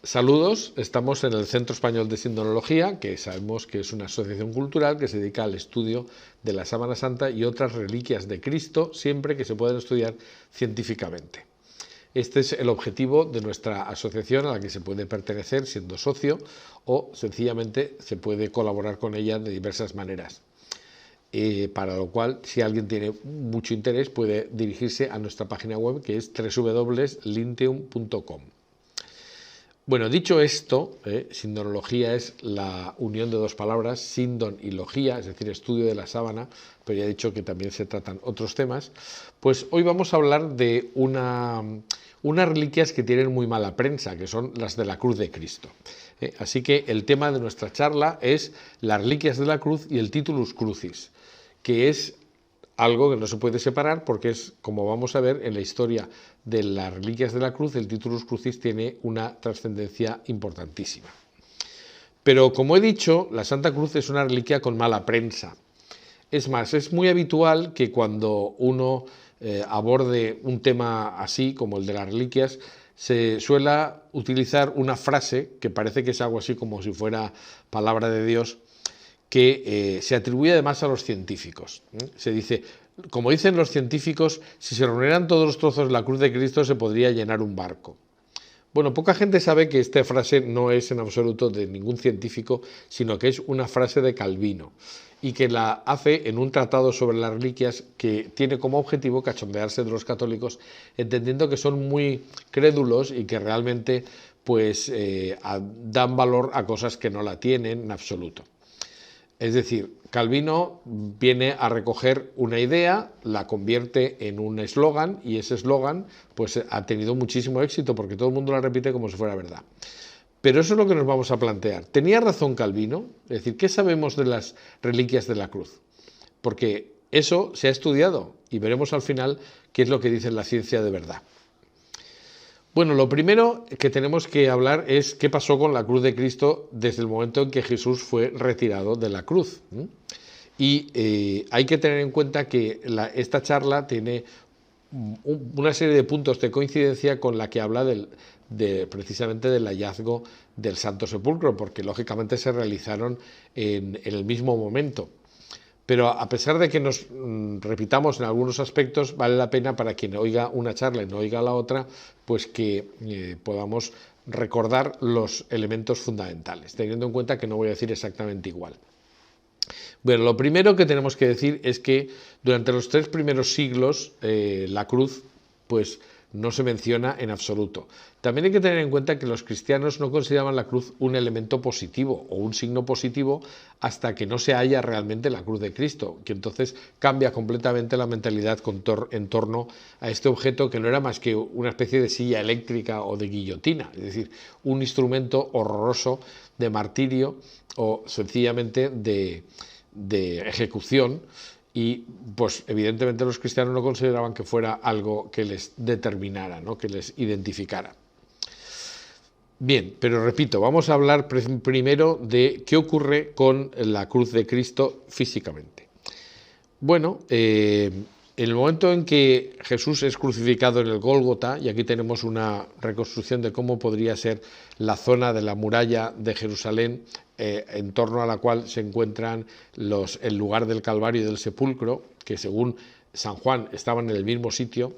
Saludos, estamos en el Centro Español de Sindonología, que sabemos que es una asociación cultural que se dedica al estudio de la Sábana Santa y otras reliquias de Cristo, siempre que se puedan estudiar científicamente. Este es el objetivo de nuestra asociación, a la que se puede pertenecer siendo socio o sencillamente se puede colaborar con ella de diversas maneras. Para lo cual, si alguien tiene mucho interés, puede dirigirse a nuestra página web, que es www.linteum.com. Bueno, dicho esto, sindonología es la unión de dos palabras, sindon y logía, es decir, estudio de la sábana, pero ya he dicho que también se tratan otros temas. Pues hoy vamos a hablar de unas reliquias que tienen muy mala prensa, que son las de la cruz de Cristo. Así que el tema de nuestra charla es las reliquias de la cruz y el titulus crucis, que es algo que no se puede separar porque es, como vamos a ver en la historia de las reliquias de la cruz, el titulus crucis tiene una trascendencia importantísima. Pero como he dicho, la Santa Cruz es una reliquia con mala prensa. Es más, es muy habitual que cuando uno aborde un tema así, como el de las reliquias, se suele utilizar una frase que parece que es algo así como si fuera palabra de Dios, que se atribuye además a los científicos. Se dice, como dicen los científicos, si se reunieran todos los trozos de la cruz de Cristo se podría llenar un barco. Bueno, poca gente sabe que esta frase no es en absoluto de ningún científico, sino que es una frase de Calvino y que la hace en un tratado sobre las reliquias que tiene como objetivo cachondearse de los católicos, entendiendo que son muy crédulos y que realmente pues dan valor a cosas que no la tienen en absoluto. Es decir, Calvino viene a recoger una idea, la convierte en un eslogan y ese eslogan pues ha tenido muchísimo éxito porque todo el mundo la repite como si fuera verdad. Pero eso es lo que nos vamos a plantear. ¿Tenía razón Calvino? Es decir, ¿qué sabemos de las reliquias de la cruz? Porque eso se ha estudiado y veremos al final qué es lo que dice la ciencia de verdad. Bueno, lo primero que tenemos que hablar es qué pasó con la cruz de Cristo desde el momento en que Jesús fue retirado de la cruz. Y hay que tener en cuenta que esta charla tiene una serie de puntos de coincidencia con la que habla precisamente del hallazgo del Santo Sepulcro, porque lógicamente se realizaron en el mismo momento. Pero a pesar de que nos repitamos en algunos aspectos, vale la pena para quien oiga una charla y no oiga la otra, pues que podamos recordar los elementos fundamentales, teniendo en cuenta que no voy a decir exactamente igual. Bueno, lo primero que tenemos que decir es que durante los 3 primeros siglos la cruz pues no se menciona en absoluto. También hay que tener en cuenta que los cristianos no consideraban la cruz un elemento positivo o un signo positivo hasta que no se halla realmente la cruz de Cristo, que entonces cambia completamente la mentalidad en torno a este objeto que no era más que una especie de silla eléctrica o de guillotina, es decir, un instrumento horroroso de martirio o sencillamente de ejecución. Y pues evidentemente los cristianos no consideraban que fuera algo que les determinara, ¿no? Que les identificara. Bien, pero repito, vamos a hablar primero de qué ocurre con la cruz de Cristo físicamente. Bueno, en el momento en que Jesús es crucificado en el Gólgota, y aquí tenemos una reconstrucción de cómo podría ser la zona de la muralla de Jerusalén, en torno a la cual se encuentran el lugar del Calvario y del sepulcro, que según San Juan estaban en el mismo sitio.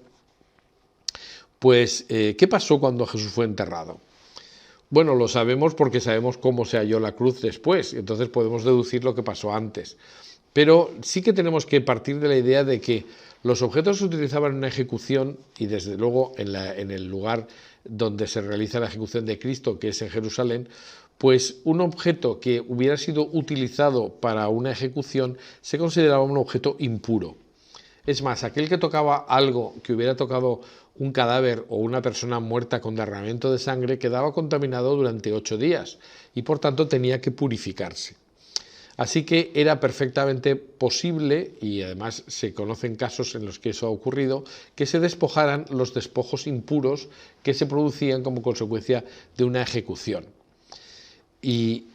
Pues, ¿qué pasó cuando Jesús fue enterrado? Bueno, lo sabemos porque sabemos cómo se halló la cruz después, entonces podemos deducir lo que pasó antes. Pero sí que tenemos que partir de la idea de que los objetos se utilizaban en una ejecución y desde luego en el lugar donde se realiza la ejecución de Cristo, que es en Jerusalén, pues un objeto que hubiera sido utilizado para una ejecución se consideraba un objeto impuro. Es más, aquel que tocaba algo que hubiera tocado un cadáver o una persona muerta con derramamiento de sangre quedaba contaminado durante 8 días y por tanto tenía que purificarse. Así que era perfectamente posible, y además se conocen casos en los que eso ha ocurrido, que se despojaran los despojos impuros que se producían como consecuencia de una ejecución. Y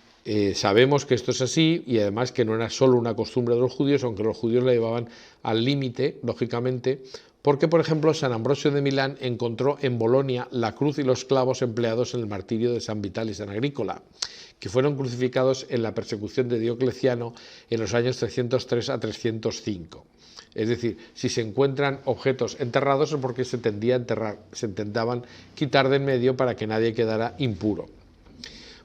sabemos que esto es así y además que no era solo una costumbre de los judíos, aunque los judíos la llevaban al límite, lógicamente, porque, por ejemplo, San Ambrosio de Milán encontró en Bolonia la cruz y los clavos empleados en el martirio de San Vital y San Agrícola, que fueron crucificados en la persecución de Diocleciano en los años 303 a 305. Es decir, si se encuentran objetos enterrados es porque se tendía a enterrar, se intentaban quitar de en medio para que nadie quedara impuro.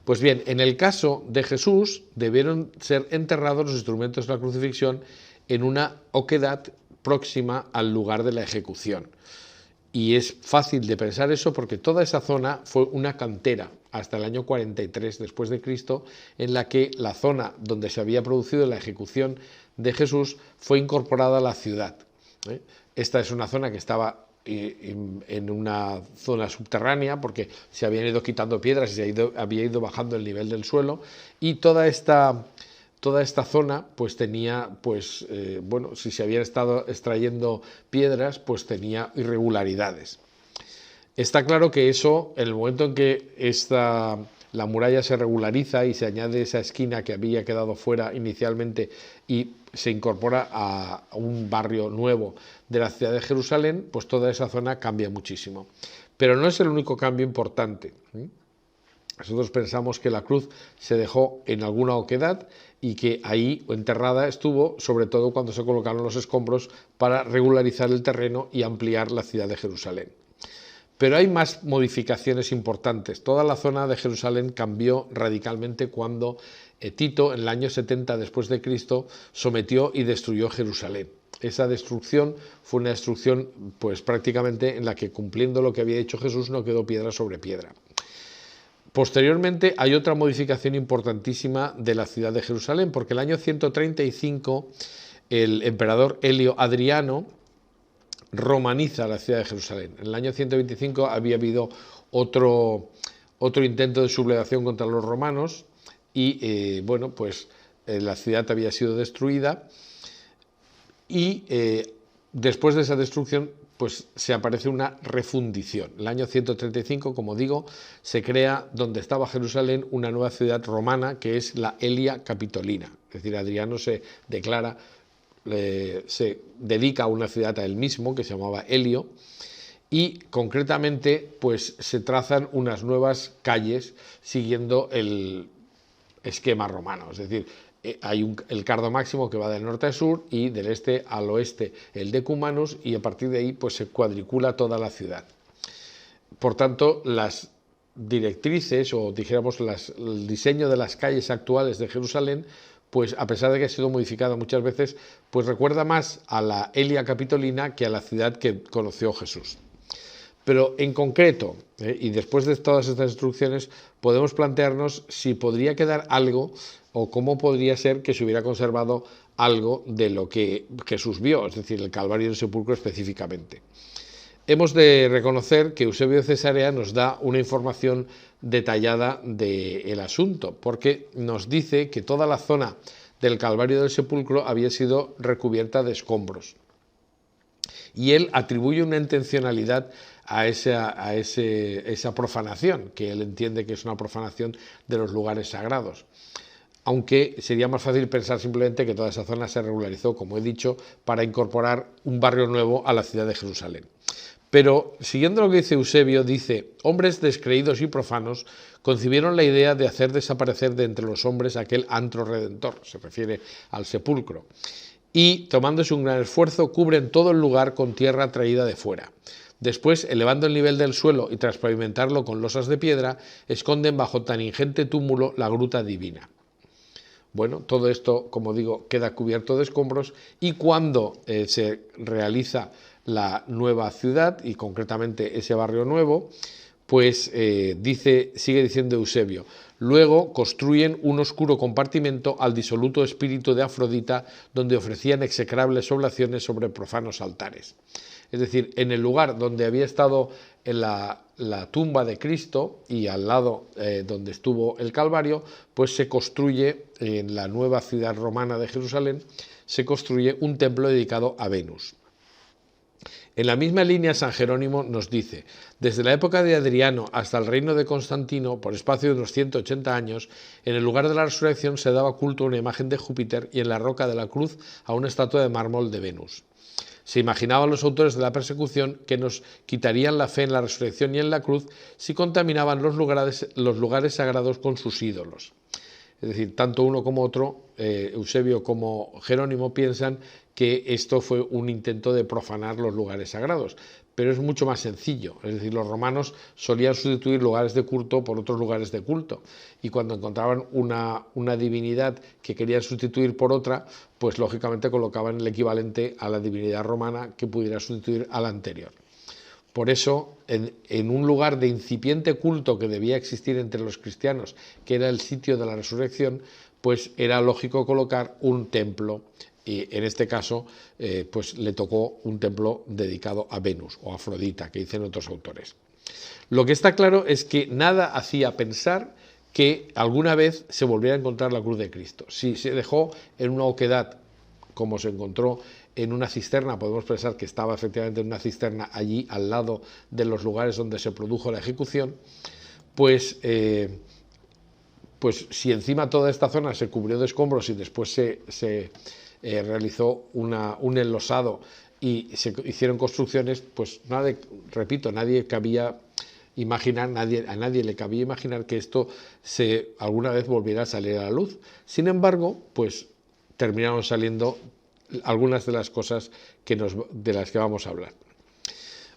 Pues bien, en el caso de Jesús debieron ser enterrados los instrumentos de la crucifixión en una oquedad próxima al lugar de la ejecución. Y es fácil de pensar eso porque toda esa zona fue una cantera hasta el año 43 después de Cristo, en la que la zona donde se había producido la ejecución de Jesús fue incorporada a la ciudad. Esta es una zona que estaba en una zona subterránea porque se habían ido quitando piedras y había ido bajando el nivel del suelo, y toda esta zona pues tenía, bueno, si se habían estado extrayendo piedras, pues tenía irregularidades. Está claro que eso, en el momento en que la muralla se regulariza y se añade esa esquina que había quedado fuera inicialmente y se incorpora a un barrio nuevo de la ciudad de Jerusalén, pues toda esa zona cambia muchísimo. Pero no es el único cambio importante. Nosotros pensamos que la cruz se dejó en alguna oquedad y que ahí enterrada estuvo, sobre todo cuando se colocaron los escombros para regularizar el terreno y ampliar la ciudad de Jerusalén. Pero hay más modificaciones importantes. Toda la zona de Jerusalén cambió radicalmente cuando Tito, en el año 70 después de Cristo, sometió y destruyó Jerusalén. Esa destrucción fue una destrucción pues prácticamente en la que, cumpliendo lo que había hecho Jesús, no quedó piedra sobre piedra. Posteriormente hay otra modificación importantísima de la ciudad de Jerusalén, porque el año 135 el emperador Helio Adriano romaniza la ciudad de Jerusalén. En el año 125 había habido otro intento de sublevación contra los romanos y la ciudad había sido destruida y después de esa destrucción pues se aparece una refundición. En el año 135, como digo, se crea donde estaba Jerusalén una nueva ciudad romana que es la Elia Capitolina. Es decir, Adriano se dedica a una ciudad a él mismo que se llamaba Helio y concretamente pues se trazan unas nuevas calles siguiendo el esquema romano, es decir, hay el cardo máximo que va del norte al sur y del este al oeste el decumanus, y a partir de ahí pues se cuadricula toda la ciudad. Por tanto, las directrices o dijéramos el diseño de las calles actuales de Jerusalén, pues a pesar de que ha sido modificada muchas veces, pues recuerda más a la Elia Capitolina que a la ciudad que conoció Jesús. Pero en concreto, y después de todas estas instrucciones, podemos plantearnos si podría quedar algo o cómo podría ser que se hubiera conservado algo de lo que Jesús vio, es decir, el Calvario y el sepulcro específicamente. Hemos de reconocer que Eusebio de Cesarea nos da una información detallada del asunto, porque nos dice que toda la zona del Calvario y del sepulcro había sido recubierta de escombros. Y él atribuye una intencionalidad a esa profanación, que él entiende que es una profanación de los lugares sagrados. Aunque sería más fácil pensar simplemente que toda esa zona se regularizó, como he dicho, para incorporar un barrio nuevo a la ciudad de Jerusalén. Pero, siguiendo lo que dice Eusebio, dice: hombres descreídos y profanos concibieron la idea de hacer desaparecer de entre los hombres aquel antro redentor, se refiere al sepulcro, y, tomándose un gran esfuerzo, cubren todo el lugar con tierra traída de fuera. Después, elevando el nivel del suelo y tras pavimentarlo con losas de piedra, esconden bajo tan ingente túmulo la gruta divina. Bueno, todo esto, como digo, queda cubierto de escombros, y cuando se realiza la nueva ciudad, y concretamente ese barrio nuevo, pues sigue diciendo Eusebio: luego construyen un oscuro compartimento al disoluto espíritu de Afrodita, donde ofrecían execrables oblaciones sobre profanos altares. Es decir, en el lugar donde había estado la tumba de Cristo y al lado donde estuvo el Calvario, pues se construye en la nueva ciudad romana de Jerusalén, se construye un templo dedicado a Venus. En la misma línea, San Jerónimo nos dice: desde la época de Adriano hasta el reino de Constantino, por espacio de unos 180 años, en el lugar de la resurrección se daba culto a una imagen de Júpiter y en la roca de la cruz a una estatua de mármol de Venus. Se imaginaban los autores de la persecución que nos quitarían la fe en la resurrección y en la cruz si contaminaban los lugares sagrados con sus ídolos. Es decir, tanto uno como otro, Eusebio como Jerónimo, piensan que esto fue un intento de profanar los lugares sagrados, pero es mucho más sencillo. Es decir, los romanos solían sustituir lugares de culto por otros lugares de culto, y cuando encontraban una divinidad que querían sustituir por otra, pues lógicamente colocaban el equivalente a la divinidad romana que pudiera sustituir a la anterior. Por eso, en un lugar de incipiente culto que debía existir entre los cristianos, que era el sitio de la resurrección, pues era lógico colocar un templo, y en este caso pues le tocó un templo dedicado a Venus o Afrodita, que dicen otros autores. Lo que está claro es que nada hacía pensar que alguna vez se volviera a encontrar la cruz de Cristo. Si se dejó en una oquedad, como se encontró en una cisterna, podemos pensar que estaba efectivamente en una cisterna allí al lado de los lugares donde se produjo la ejecución, pues si encima toda esta zona se cubrió de escombros y después se realizó un enlosado y se hicieron construcciones, pues nadie cabía imaginar, a nadie le cabía imaginar que esto alguna vez volviera a salir a la luz. Sin embargo, pues terminaron saliendo algunas de las cosas de las que vamos a hablar.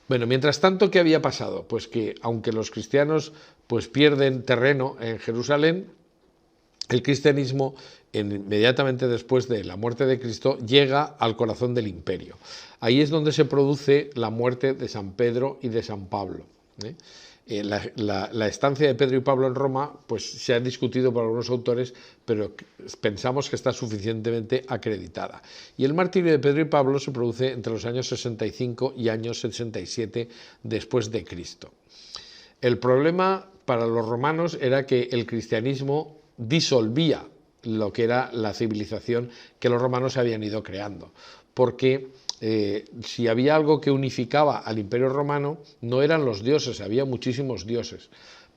Bueno, mientras tanto, ¿qué había pasado? Pues que aunque los cristianos pues pierden terreno en Jerusalén, el cristianismo inmediatamente después de la muerte de Cristo llega al corazón del imperio. Ahí es donde se produce la muerte de San Pedro y de San Pablo. La estancia de Pedro y Pablo en Roma pues se ha discutido por algunos autores, pero pensamos que está suficientemente acreditada. Y el martirio de Pedro y Pablo se produce entre los años 65 y años 67 después de Cristo. El problema para los romanos era que el cristianismo disolvía lo que era la civilización que los romanos habían ido creando, porque si había algo que unificaba al Imperio Romano, no eran los dioses, había muchísimos dioses,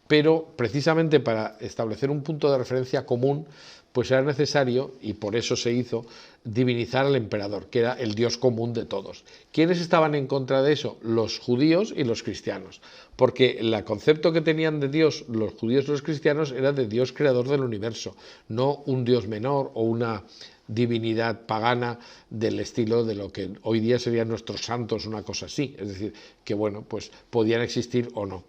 pero precisamente para establecer un punto de referencia común, pues era necesario, y por eso se hizo, divinizar al emperador, que era el dios común de todos. ¿Quiénes estaban en contra de eso? Los judíos y los cristianos, porque el concepto que tenían de Dios los judíos y los cristianos era de Dios creador del universo, no un dios menor o una divinidad pagana del estilo de lo que hoy día serían nuestros santos, una cosa así, es decir, que bueno, pues podían existir o no.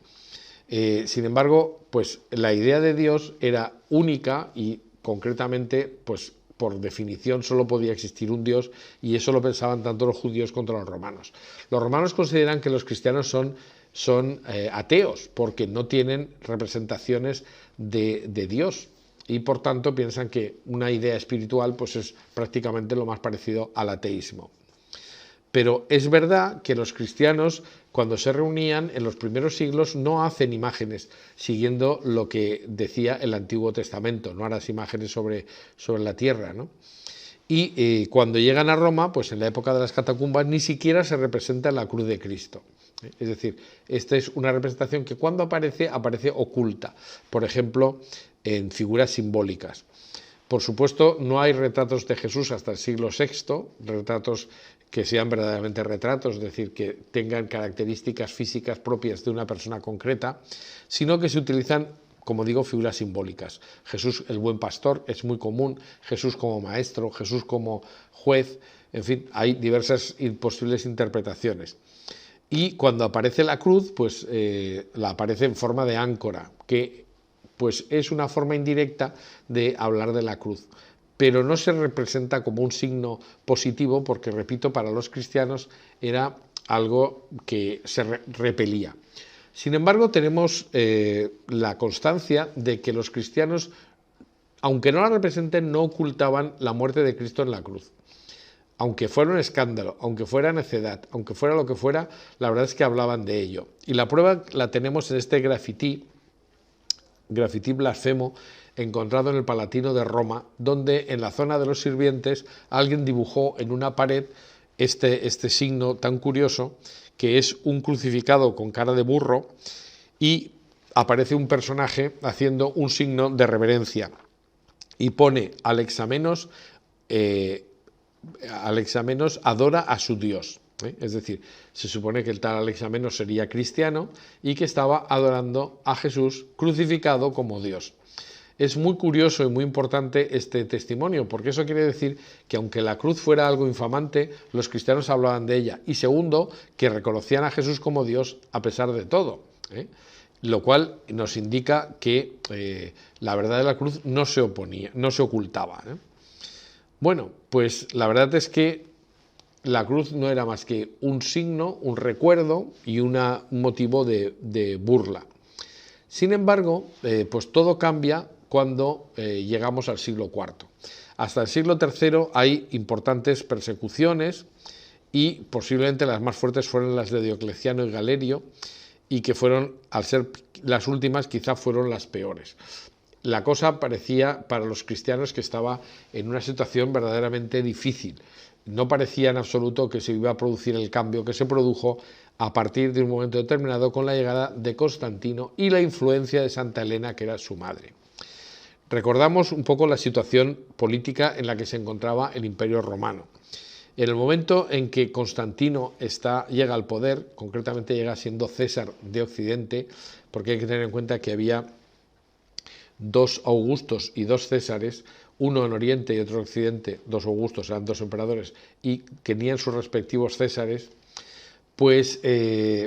Sin embargo, pues la idea de Dios era única y concretamente, pues por definición solo podía existir un Dios, y eso lo pensaban tanto los judíos contra los romanos. Los romanos consideran que los cristianos son ateos porque no tienen representaciones de Dios, y por tanto piensan que una idea espiritual pues es prácticamente lo más parecido al ateísmo. Pero es verdad que los cristianos, cuando se reunían en los primeros siglos, no hacen imágenes siguiendo lo que decía el Antiguo Testamento, no harás imágenes sobre la tierra, ¿no? Y cuando llegan a Roma, pues en la época de las catacumbas, ni siquiera se representa la cruz de Cristo. Es decir, esta es una representación que cuando aparece oculta, por ejemplo, en figuras simbólicas. Por supuesto, no hay retratos de Jesús hasta el siglo VI, retratos que sean verdaderamente retratos, es decir, que tengan características físicas propias de una persona concreta, sino que se utilizan, como digo, figuras simbólicas. Jesús, el buen pastor, es muy común, Jesús como maestro, Jesús como juez, en fin, hay diversas posibles interpretaciones. Y cuando aparece la cruz, pues la aparece en forma de áncora, que pues es una forma indirecta de hablar de la cruz, pero no se representa como un signo positivo porque, repito, para los cristianos era algo que se repelía. Sin embargo, tenemos la constancia de que los cristianos, aunque no la representen, no ocultaban la muerte de Cristo en la cruz. Aunque fuera un escándalo, aunque fuera necedad, aunque fuera lo que fuera, la verdad es que hablaban de ello. Y la prueba la tenemos en este grafití blasfemo encontrado en el Palatino de Roma, donde en la zona de los sirvientes alguien dibujó en una pared este signo tan curioso, que es un crucificado con cara de burro, y aparece un personaje haciendo un signo de reverencia y pone Alexamenos adora a su Dios. Es decir, se supone que el tal Alexamenos sería cristiano y que estaba adorando a Jesús crucificado como Dios. Es muy curioso y muy importante este testimonio, porque eso quiere decir que aunque la cruz fuera algo infamante, los cristianos hablaban de ella. Y segundo, que reconocían a Jesús como Dios a pesar de todo, lo cual nos indica que la verdad de la cruz no se oponía, no se ocultaba. Bueno, pues la verdad es que la cruz no era más que un signo, un recuerdo y un motivo de burla. Sin embargo, pues todo cambia cuando llegamos al siglo IV. Hasta el siglo III hay importantes persecuciones y posiblemente las más fuertes fueron las de Diocleciano y Galerio, y que fueron, al ser las últimas, quizá fueron las peores. La cosa parecía para los cristianos que estaba en una situación verdaderamente difícil. No parecía en absoluto que se iba a producir el cambio que se produjo a partir de un momento determinado con la llegada de Constantino y la influencia de Santa Elena, que era su madre. Recordamos un poco la situación política en la que se encontraba el Imperio Romano. En el momento en que Constantino llega al poder, concretamente llega siendo César de Occidente, porque hay que tener en cuenta que había 2 Augustos y 2 Césares, uno en Oriente y otro en Occidente, 2 Augustos, eran 2 emperadores, y tenían sus respectivos Césares. Pues,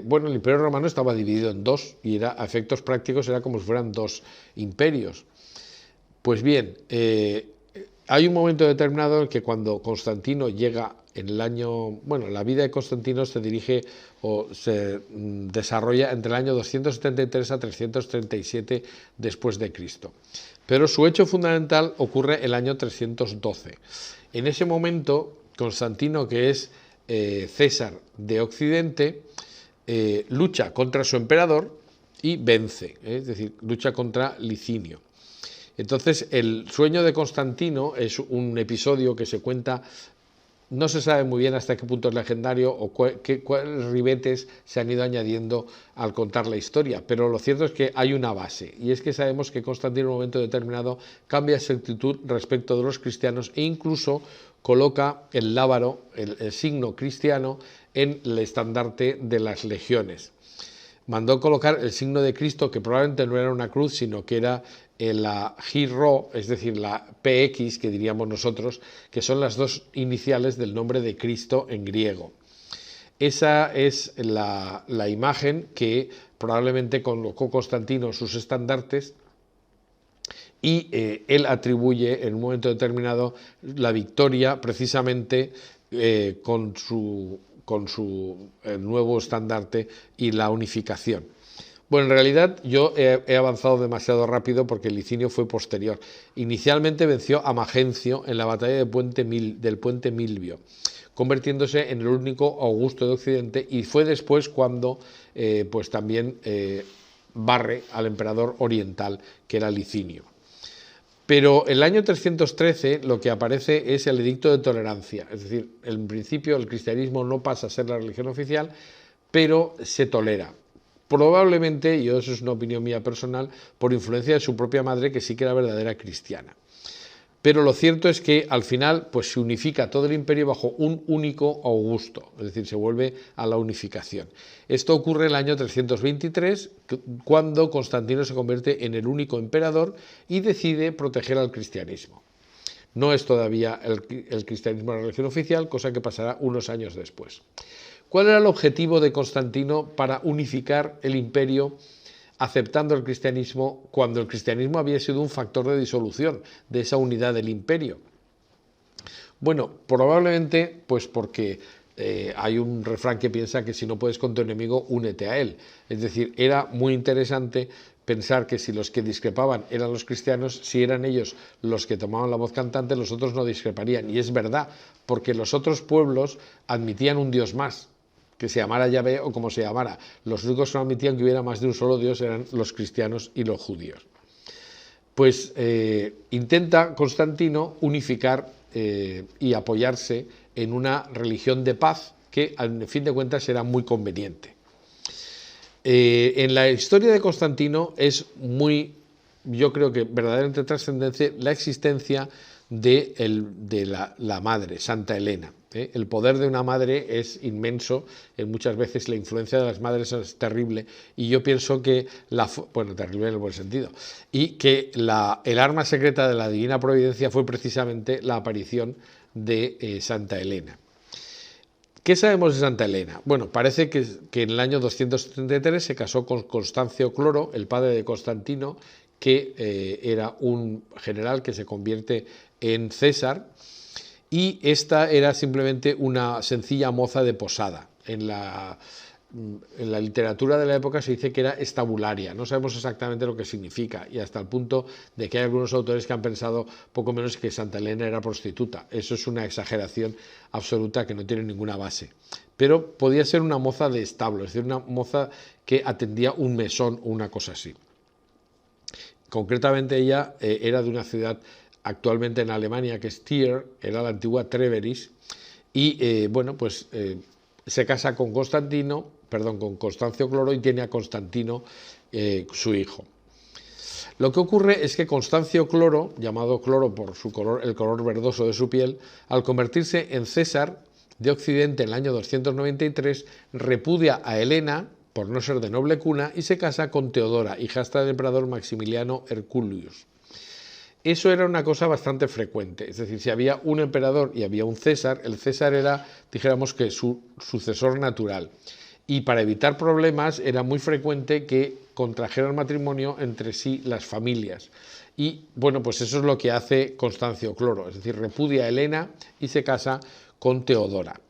bueno, el Imperio Romano estaba dividido en 2 y a efectos prácticos era como si fueran 2 imperios. Pues bien, hay un momento determinado en que cuando Constantino llega en el año, bueno, la vida de Constantino se dirige o se desarrolla entre el año 273 a 337 después de Cristo. Pero su hecho fundamental ocurre el año 312. En ese momento, Constantino, que es César de Occidente, lucha contra su emperador y vence, es decir, lucha contra Licinio. Entonces, el sueño de Constantino es un episodio que se cuenta, no se sabe muy bien hasta qué punto es legendario o cuáles ribetes se han ido añadiendo al contar la historia, pero lo cierto es que hay una base, y es que sabemos que Constantino en un momento determinado cambia su actitud respecto de los cristianos e incluso coloca el lábaro, el signo cristiano, en el estandarte de las legiones. Mandó colocar el signo de Cristo, que probablemente no era una cruz, sino que era la Gi-Rho, es decir, la PX, que diríamos nosotros, que son las 2 iniciales del nombre de Cristo en griego. Esa es la imagen que probablemente colocó Constantino en sus estandartes, y él atribuye en un momento determinado la victoria precisamente con su nuevo estandarte y la unificación. Bueno, en realidad yo he avanzado demasiado rápido porque Licinio fue posterior. Inicialmente venció a Magencio en la batalla del puente Milvio, convirtiéndose en el único Augusto de Occidente, y fue después cuando pues también barre al emperador oriental, que era Licinio. Pero en el año 313 lo que aparece es el edicto de tolerancia, es decir, en principio el cristianismo no pasa a ser la religión oficial, pero se tolera. Probablemente, y eso es una opinión mía personal, por influencia de su propia madre, que sí que era verdadera cristiana. Pero lo cierto es que al final pues se unifica todo el imperio bajo un único Augusto, es decir, se vuelve a la unificación. Esto ocurre en el año 323, cuando Constantino se convierte en el único emperador y decide proteger al cristianismo. No es todavía el cristianismo la religión oficial, cosa que pasará unos años después. ¿Cuál era el objetivo de Constantino para unificar el imperio aceptando el cristianismo cuando el cristianismo había sido un factor de disolución de esa unidad del imperio? Bueno, probablemente pues porque hay un refrán que piensa que si no puedes con tu enemigo, únete a él. Es decir, era muy interesante pensar que si los que discrepaban eran los cristianos, si eran ellos los que tomaban la voz cantante, los otros no discreparían. Y es verdad, porque los otros pueblos admitían un Dios más, que se llamara Yahvé o como se llamara. Los únicos que no admitían que hubiera más de un solo Dios eran los cristianos y los judíos. Pues intenta Constantino unificar y apoyarse en una religión de paz que, al fin de cuentas, era muy conveniente. En la historia de Constantino es muy, yo creo que verdaderamente trascendente, la existencia de la madre, Santa Elena. El poder de una madre es inmenso, muchas veces la influencia de las madres es terrible, y yo pienso que, bueno, terrible en el buen sentido, y que el arma secreta de la divina providencia fue precisamente la aparición de Santa Elena. ¿Qué sabemos de Santa Elena? Bueno, parece que en el año 273 se casó con Constancio Cloro, el padre de Constantino, que era un general que se convierte en César, y esta era simplemente una sencilla moza de posada. En la literatura de la época se dice que era estabularia, no sabemos exactamente lo que significa, y hasta el punto de que hay algunos autores que han pensado poco menos que Santa Elena era prostituta. Eso es una exageración absoluta que no tiene ninguna base. Pero podía ser una moza de establo, es decir, una moza que atendía un mesón o una cosa así. Concretamente ella era de una ciudad actualmente en Alemania, que es Trier, era la antigua Treveris, y bueno, pues se casa con Constancio Cloro, y tiene a Constantino, su hijo. Lo que ocurre es que Constancio Cloro, llamado Cloro por el color verdoso de su piel, al convertirse en César de Occidente en el año 293, repudia a Helena por no ser de noble cuna y se casa con Teodora, hijastra del emperador Maximiliano Herculius. Eso era una cosa bastante frecuente, es decir, si había un emperador y había un César, el César era, dijéramos que, su sucesor natural. Y para evitar problemas era muy frecuente que contrajeran matrimonio entre sí las familias. Y bueno, pues eso es lo que hace Constancio Cloro, es decir, repudia a Helena y se casa con Teodora.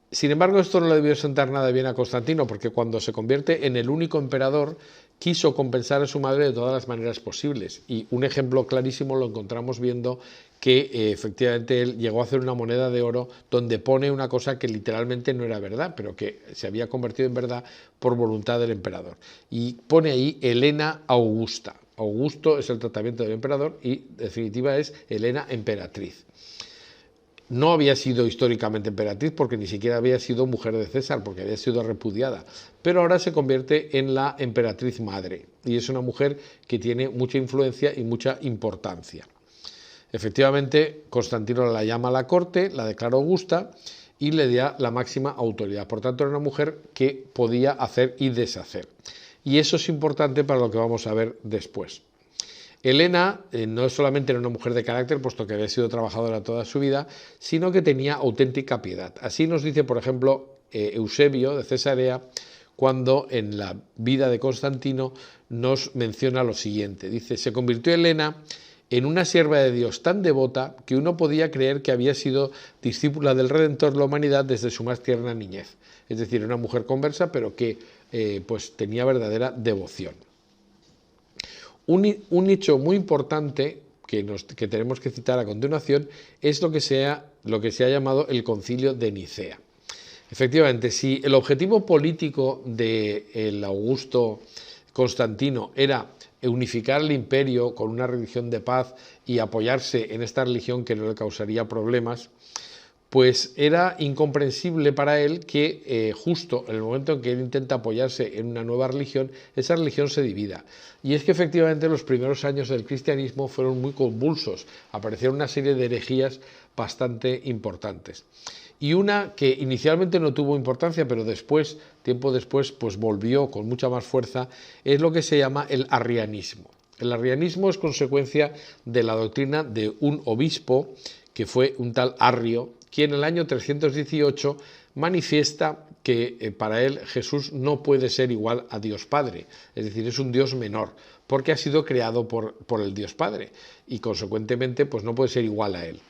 Sin embargo, esto no le debió sentar nada bien a Constantino, porque cuando se convierte en el único emperador, quiso compensar a su madre de todas las maneras posibles. Y un ejemplo clarísimo lo encontramos viendo que efectivamente él llegó a hacer una moneda de oro donde pone una cosa que literalmente no era verdad, pero que se había convertido en verdad por voluntad del emperador. Y pone ahí Helena Augusta. Augusto es el tratamiento del emperador y, en definitiva, es Helena emperatriz. No había sido históricamente emperatriz porque ni siquiera había sido mujer de César, porque había sido repudiada, pero ahora se convierte en la emperatriz madre y es una mujer que tiene mucha influencia y mucha importancia. Efectivamente, Constantino la llama a la corte, la declara augusta y le da la máxima autoridad. Por tanto, era una mujer que podía hacer y deshacer. Y eso es importante para lo que vamos a ver después. Helena no solamente era una mujer de carácter, puesto que había sido trabajadora toda su vida, sino que tenía auténtica piedad. Así nos dice, por ejemplo, Eusebio de Cesarea, cuando en la vida de Constantino nos menciona lo siguiente. Dice, se convirtió Helena en una sierva de Dios tan devota que uno podía creer que había sido discípula del Redentor de la humanidad desde su más tierna niñez. Es decir, una mujer conversa, pero que pues tenía verdadera devoción. Un hecho muy importante que tenemos que citar a continuación es lo que se ha llamado el Concilio de Nicea. Efectivamente, si el objetivo político del Augusto Constantino era unificar el imperio con una religión de paz y apoyarse en esta religión que no le causaría problemas, pues era incomprensible para él que justo en el momento en que él intenta apoyarse en una nueva religión, esa religión se divida. Y es que efectivamente los primeros años del cristianismo fueron muy convulsos, aparecieron una serie de herejías bastante importantes. Y una que inicialmente no tuvo importancia, pero después, tiempo después, pues volvió con mucha más fuerza, es lo que se llama el arrianismo. El arrianismo es consecuencia de la doctrina de un obispo, que fue un tal Arrio, quien en el año 318 manifiesta que para él Jesús no puede ser igual a Dios Padre, es decir, es un Dios menor, porque ha sido creado por el Dios Padre y consecuentemente pues no puede ser igual a él.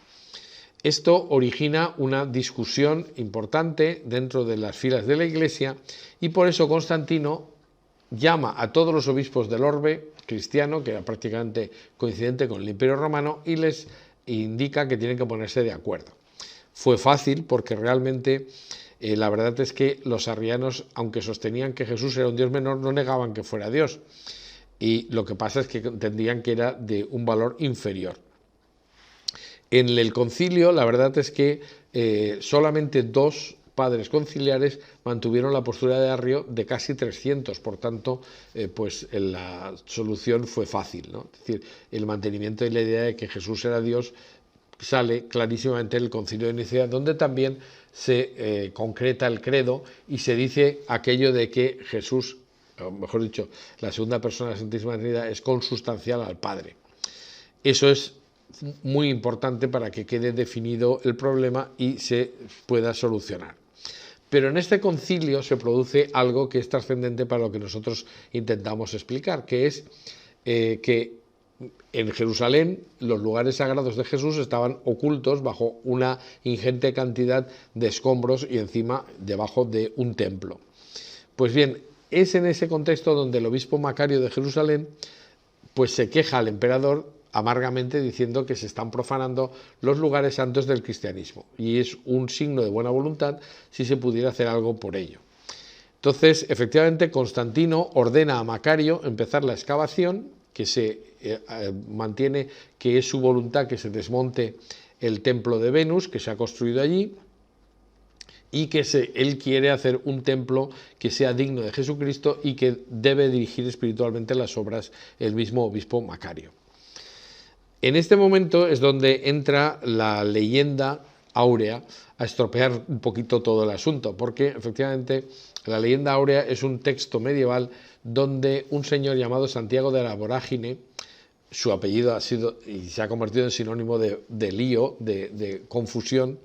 Esto origina una discusión importante dentro de las filas de la Iglesia y por eso Constantino llama a todos los obispos del orbe cristiano, que era prácticamente coincidente con el Imperio Romano, y les indica que tienen que ponerse de acuerdo. Fue fácil porque realmente la verdad es que los arrianos, aunque sostenían que Jesús era un Dios menor, no negaban que fuera Dios. Y lo que pasa es que entendían que era de un valor inferior. En el concilio, la verdad es que solamente 2 padres conciliares mantuvieron la postura de Arrio de casi 300, por tanto, pues la solución fue fácil, ¿no? Es decir, el mantenimiento de la idea de que Jesús era Dios, sale clarísimamente en el Concilio de Nicea, donde también se concreta el credo y se dice aquello de que Jesús, o mejor dicho, la segunda persona de la Santísima Trinidad es consustancial al Padre. Eso es muy importante para que quede definido el problema y se pueda solucionar. Pero en este concilio se produce algo que es trascendente para lo que nosotros intentamos explicar, que es que en Jerusalén los lugares sagrados de Jesús estaban ocultos bajo una ingente cantidad de escombros y encima debajo de un templo. Pues bien, es en ese contexto donde el obispo Macario de Jerusalén pues se queja al emperador amargamente diciendo que se están profanando los lugares santos del cristianismo, y es un signo de buena voluntad si se pudiera hacer algo por ello. Entonces, efectivamente, Constantino ordena a Macario empezar la excavación, que se mantiene que es su voluntad que se desmonte el templo de Venus que se ha construido allí, y que él quiere hacer un templo que sea digno de Jesucristo y que debe dirigir espiritualmente las obras el mismo obispo Macario. En este momento es donde entra la leyenda áurea a estropear un poquito todo el asunto, porque efectivamente la leyenda áurea es un texto medieval donde un señor llamado Santiago de la Vorágine, su apellido ha sido y se ha convertido en sinónimo de lío, de confusión.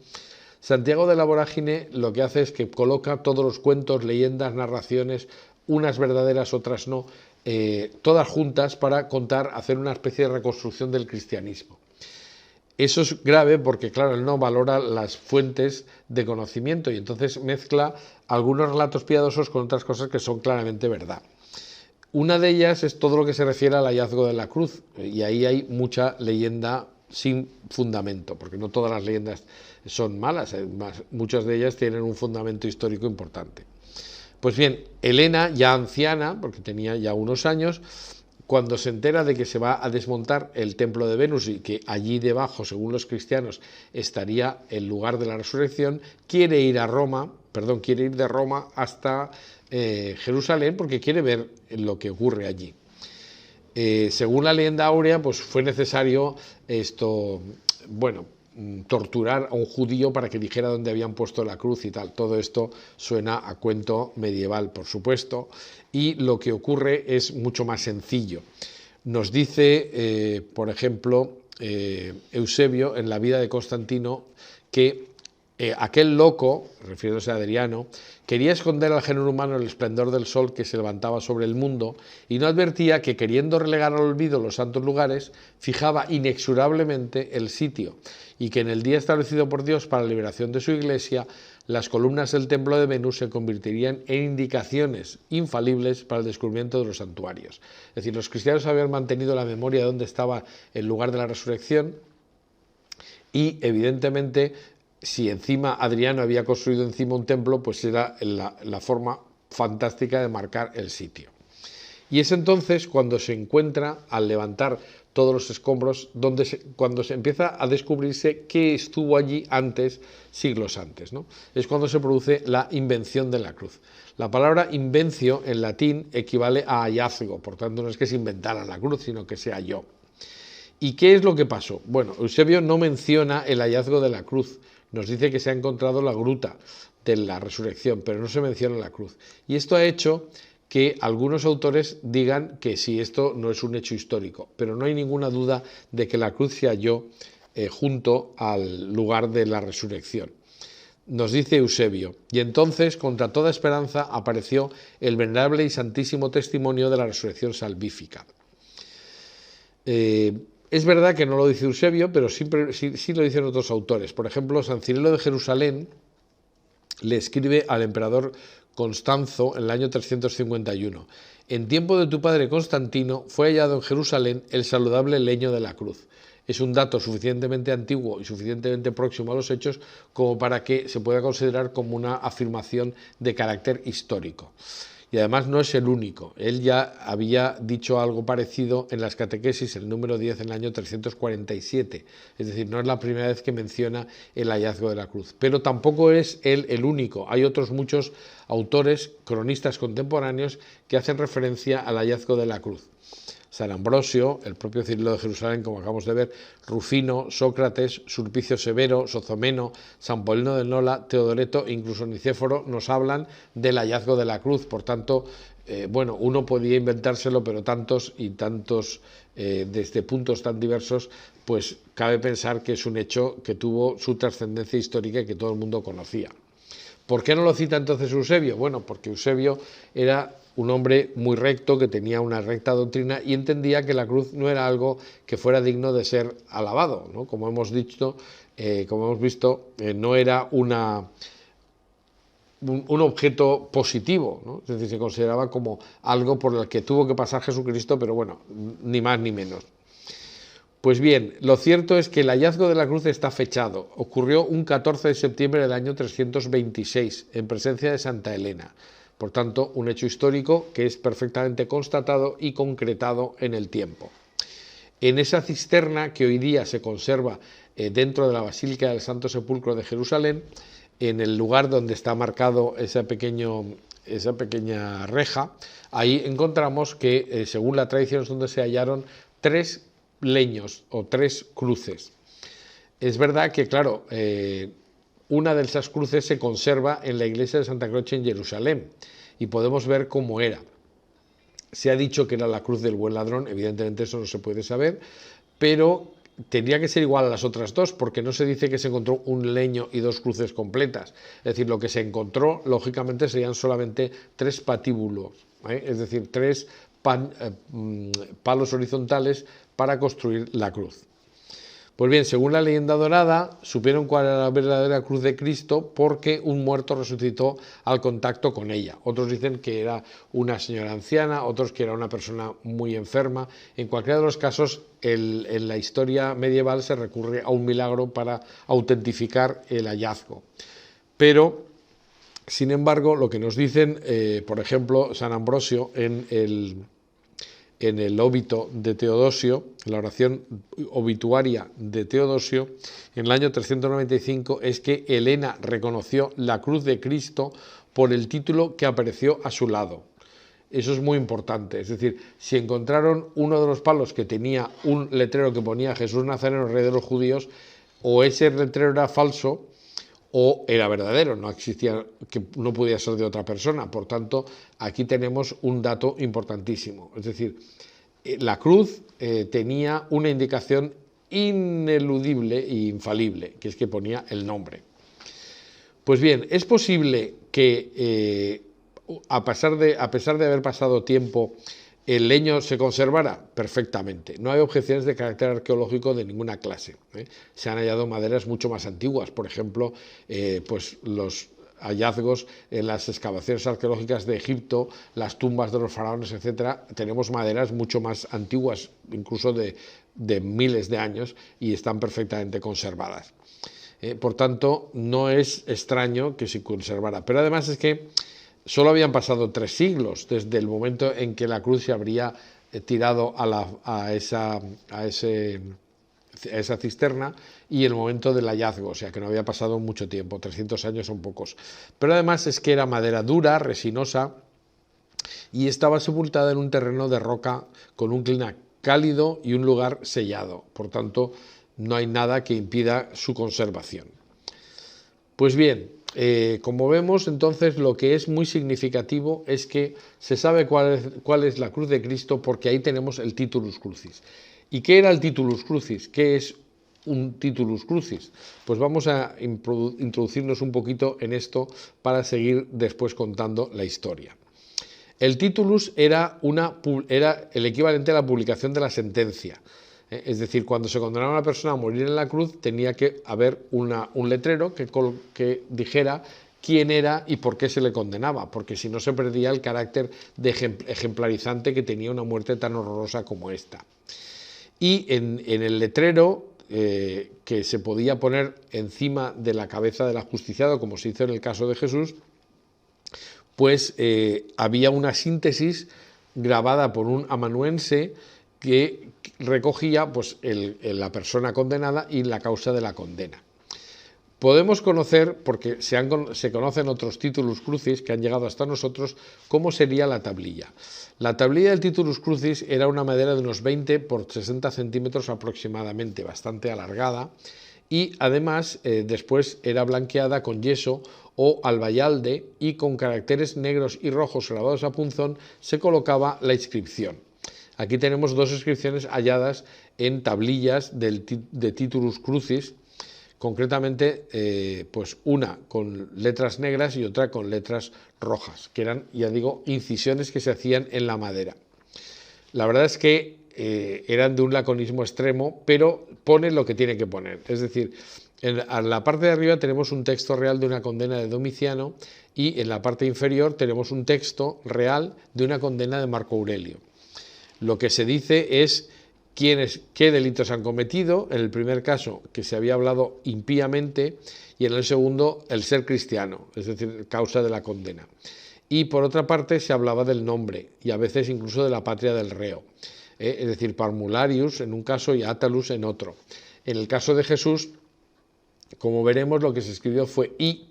Santiago de la Vorágine lo que hace es que coloca todos los cuentos, leyendas, narraciones, unas verdaderas, otras no, todas juntas para hacer una especie de reconstrucción del cristianismo. Eso es grave porque, claro, él no valora las fuentes de conocimiento y entonces mezcla algunos relatos piadosos con otras cosas que son claramente verdad. Una de ellas es todo lo que se refiere al hallazgo de la cruz, y ahí hay mucha leyenda sin fundamento, porque no todas las leyendas son malas, además, muchas de ellas tienen un fundamento histórico importante. Pues bien, Helena, ya anciana, porque tenía ya unos años, cuando se entera de que se va a desmontar el templo de Venus y que allí debajo, según los cristianos, estaría el lugar de la resurrección, quiere ir de Roma hasta Jerusalén porque quiere ver lo que ocurre allí. Según la leyenda áurea, pues fue necesario torturar a un judío para que dijera dónde habían puesto la cruz y tal. Todo esto suena a cuento medieval, por supuesto, y lo que ocurre es mucho más sencillo. Nos dice, por ejemplo, Eusebio en la vida de Constantino que aquel loco, refiriéndose a Adriano, quería esconder al género humano el esplendor del sol que se levantaba sobre el mundo y no advertía que, queriendo relegar al olvido los santos lugares, fijaba inexorablemente el sitio, y que en el día establecido por Dios para la liberación de su iglesia, las columnas del templo de Venus se convertirían en indicaciones infalibles para el descubrimiento de los santuarios. Es decir, los cristianos habían mantenido la memoria de dónde estaba el lugar de la resurrección y, evidentemente, si encima Adriano había construido encima un templo, pues era la forma fantástica de marcar el sitio. Y es entonces cuando se encuentra, al levantar todos los escombros, cuando se empieza a descubrirse qué estuvo allí antes, siglos antes, ¿no? Es cuando se produce la invención de la cruz. La palabra invencio en latín equivale a hallazgo, por tanto no es que se inventara la cruz, sino que se halló. ¿Y qué es lo que pasó? Bueno, Eusebio no menciona el hallazgo de la cruz. Nos dice que se ha encontrado la gruta de la resurrección, pero no se menciona la cruz. Y esto ha hecho que algunos autores digan que sí, esto no es un hecho histórico, pero no hay ninguna duda de que la cruz se halló junto al lugar de la resurrección. Nos dice Eusebio, y entonces contra toda esperanza apareció el venerable y santísimo testimonio de la resurrección salvífica. Es verdad que no lo dice Eusebio, pero sí lo dicen otros autores. Por ejemplo, San Cirilo de Jerusalén le escribe al emperador Constanzo en el año 351. En tiempo de tu padre Constantino fue hallado en Jerusalén el saludable leño de la cruz. Es un dato suficientemente antiguo y suficientemente próximo a los hechos como para que se pueda considerar como una afirmación de carácter histórico. Y además no es el único. Él ya había dicho algo parecido en las catequesis, el número 10, en el año 347. Es decir, no es la primera vez que menciona el hallazgo de la cruz. Pero tampoco es él el único. Hay otros muchos autores, cronistas contemporáneos, que hacen referencia al hallazgo de la cruz. San Ambrosio, el propio Cirilo de Jerusalén, como acabamos de ver, Rufino, Sócrates, Sulpicio Severo, Sozomeno, San Polino de Nola, Teodoreto e incluso Nicéforo nos hablan del hallazgo de la cruz. Por tanto, bueno, uno podía inventárselo, pero tantos y tantos desde puntos tan diversos, pues cabe pensar que es un hecho que tuvo su trascendencia histórica y que todo el mundo conocía. ¿Por qué no lo cita entonces Eusebio? Bueno, porque Eusebio era un hombre muy recto, que tenía una recta doctrina y entendía que la cruz no era algo que fuera digno de ser alabado, ¿no? Como hemos visto, no era un objeto positivo, ¿no? Es decir, se consideraba como algo por el que tuvo que pasar Jesucristo, pero bueno, ni más ni menos. Pues bien, lo cierto es que el hallazgo de la cruz está fechado. Ocurrió un 14 de septiembre del año 326, en presencia de Santa Elena. Por tanto, un hecho histórico que es perfectamente constatado y concretado en el tiempo. En esa cisterna que hoy día se conserva dentro de la Basílica del Santo Sepulcro de Jerusalén, en el lugar donde está marcado esa pequeña reja, ahí encontramos que, según la tradición, es donde se hallaron 3 leños o 3 cruces. Es verdad que, claro, una de esas cruces se conserva en la iglesia de Santa Croce en Jerusalén y podemos ver cómo era. Se ha dicho que era la cruz del buen ladrón, evidentemente eso no se puede saber, pero tendría que ser igual a las otras dos, porque no se dice que se encontró un leño y 2 cruces completas. Es decir, lo que se encontró, lógicamente, serían solamente 3 patíbulos, es decir, 3 palos horizontales para construir la cruz. Pues bien, según la leyenda dorada, supieron cuál era la verdadera cruz de Cristo porque un muerto resucitó al contacto con ella. Otros dicen que era una señora anciana, otros que era una persona muy enferma. En cualquiera de los casos, en la historia medieval se recurre a un milagro para autentificar el hallazgo. Pero, sin embargo, lo que nos dicen, por ejemplo, San Ambrosio en el óbito de Teodosio, la oración obituaria de Teodosio, en el año 395, es que Elena reconoció la cruz de Cristo por el título que apareció a su lado. Eso es muy importante, es decir, si encontraron uno de los palos que tenía un letrero que ponía Jesús Nazareno, Rey de los Judíos, o ese letrero era falso, o era verdadero, no existía, que no podía ser de otra persona. Por tanto, aquí tenemos un dato importantísimo. Es decir, la cruz tenía una indicación ineludible e infalible, que es que ponía el nombre. Pues bien, es posible que a pesar de haber pasado tiempo, ¿el leño se conservará? Perfectamente. No hay objeciones de carácter arqueológico de ninguna clase. Se han hallado maderas mucho más antiguas. Por ejemplo, pues los hallazgos en las excavaciones arqueológicas de Egipto, las tumbas de los faraones, etcétera, tenemos maderas mucho más antiguas, incluso de miles de años, y están perfectamente conservadas. Por tanto, no es extraño que se conservara. Pero además es que solo habían pasado 3 siglos desde el momento en que la cruz se habría tirado a esa cisterna y el momento del hallazgo, o sea que no había pasado mucho tiempo, 300 años son pocos. Pero además es que era madera dura, resinosa, y estaba sepultada en un terreno de roca con un clima cálido y un lugar sellado. Por tanto, no hay nada que impida su conservación. Pues bien, como vemos, entonces lo que es muy significativo es que se sabe cuál es la cruz de Cristo porque ahí tenemos el titulus crucis. ¿Y qué era el titulus crucis? ¿Qué es un titulus crucis? Pues vamos a introducirnos un poquito en esto para seguir después contando la historia. El titulus era el equivalente a la publicación de la sentencia. Es decir, cuando se condenaba a una persona a morir en la cruz, tenía que haber un letrero que dijera quién era y por qué se le condenaba, porque si no se perdía el carácter de ejemplarizante que tenía una muerte tan horrorosa como esta. Y en el letrero que se podía poner encima de la cabeza del ajusticiado, como se hizo en el caso de Jesús, pues había una síntesis grabada por un amanuense que recogía pues, la persona condenada y la causa de la condena. Podemos conocer, porque se conocen otros titulus crucis que han llegado hasta nosotros, cómo sería la tablilla. La tablilla del titulus crucis era una madera de unos 20 por 60 centímetros aproximadamente, bastante alargada, y además después era blanqueada con yeso o albayalde, y con caracteres negros y rojos grabados a punzón se colocaba la inscripción. Aquí tenemos dos inscripciones halladas en tablillas de titulus crucis, concretamente pues una con letras negras y otra con letras rojas, que eran, ya digo, incisiones que se hacían en la madera. La verdad es que eran de un laconismo extremo, pero pone lo que tiene que poner. Es decir, en la parte de arriba tenemos un texto real de una condena de Domiciano, y en la parte inferior tenemos un texto real de una condena de Marco Aurelio. Lo que se dice es qué delitos han cometido. En el primer caso, que se había hablado impíamente, y en el segundo, el ser cristiano, es decir, causa de la condena. Y por otra parte se hablaba del nombre y a veces incluso de la patria del reo, es decir, Parmularius en un caso y Attalus en otro. En el caso de Jesús, como veremos, lo que se escribió fue I.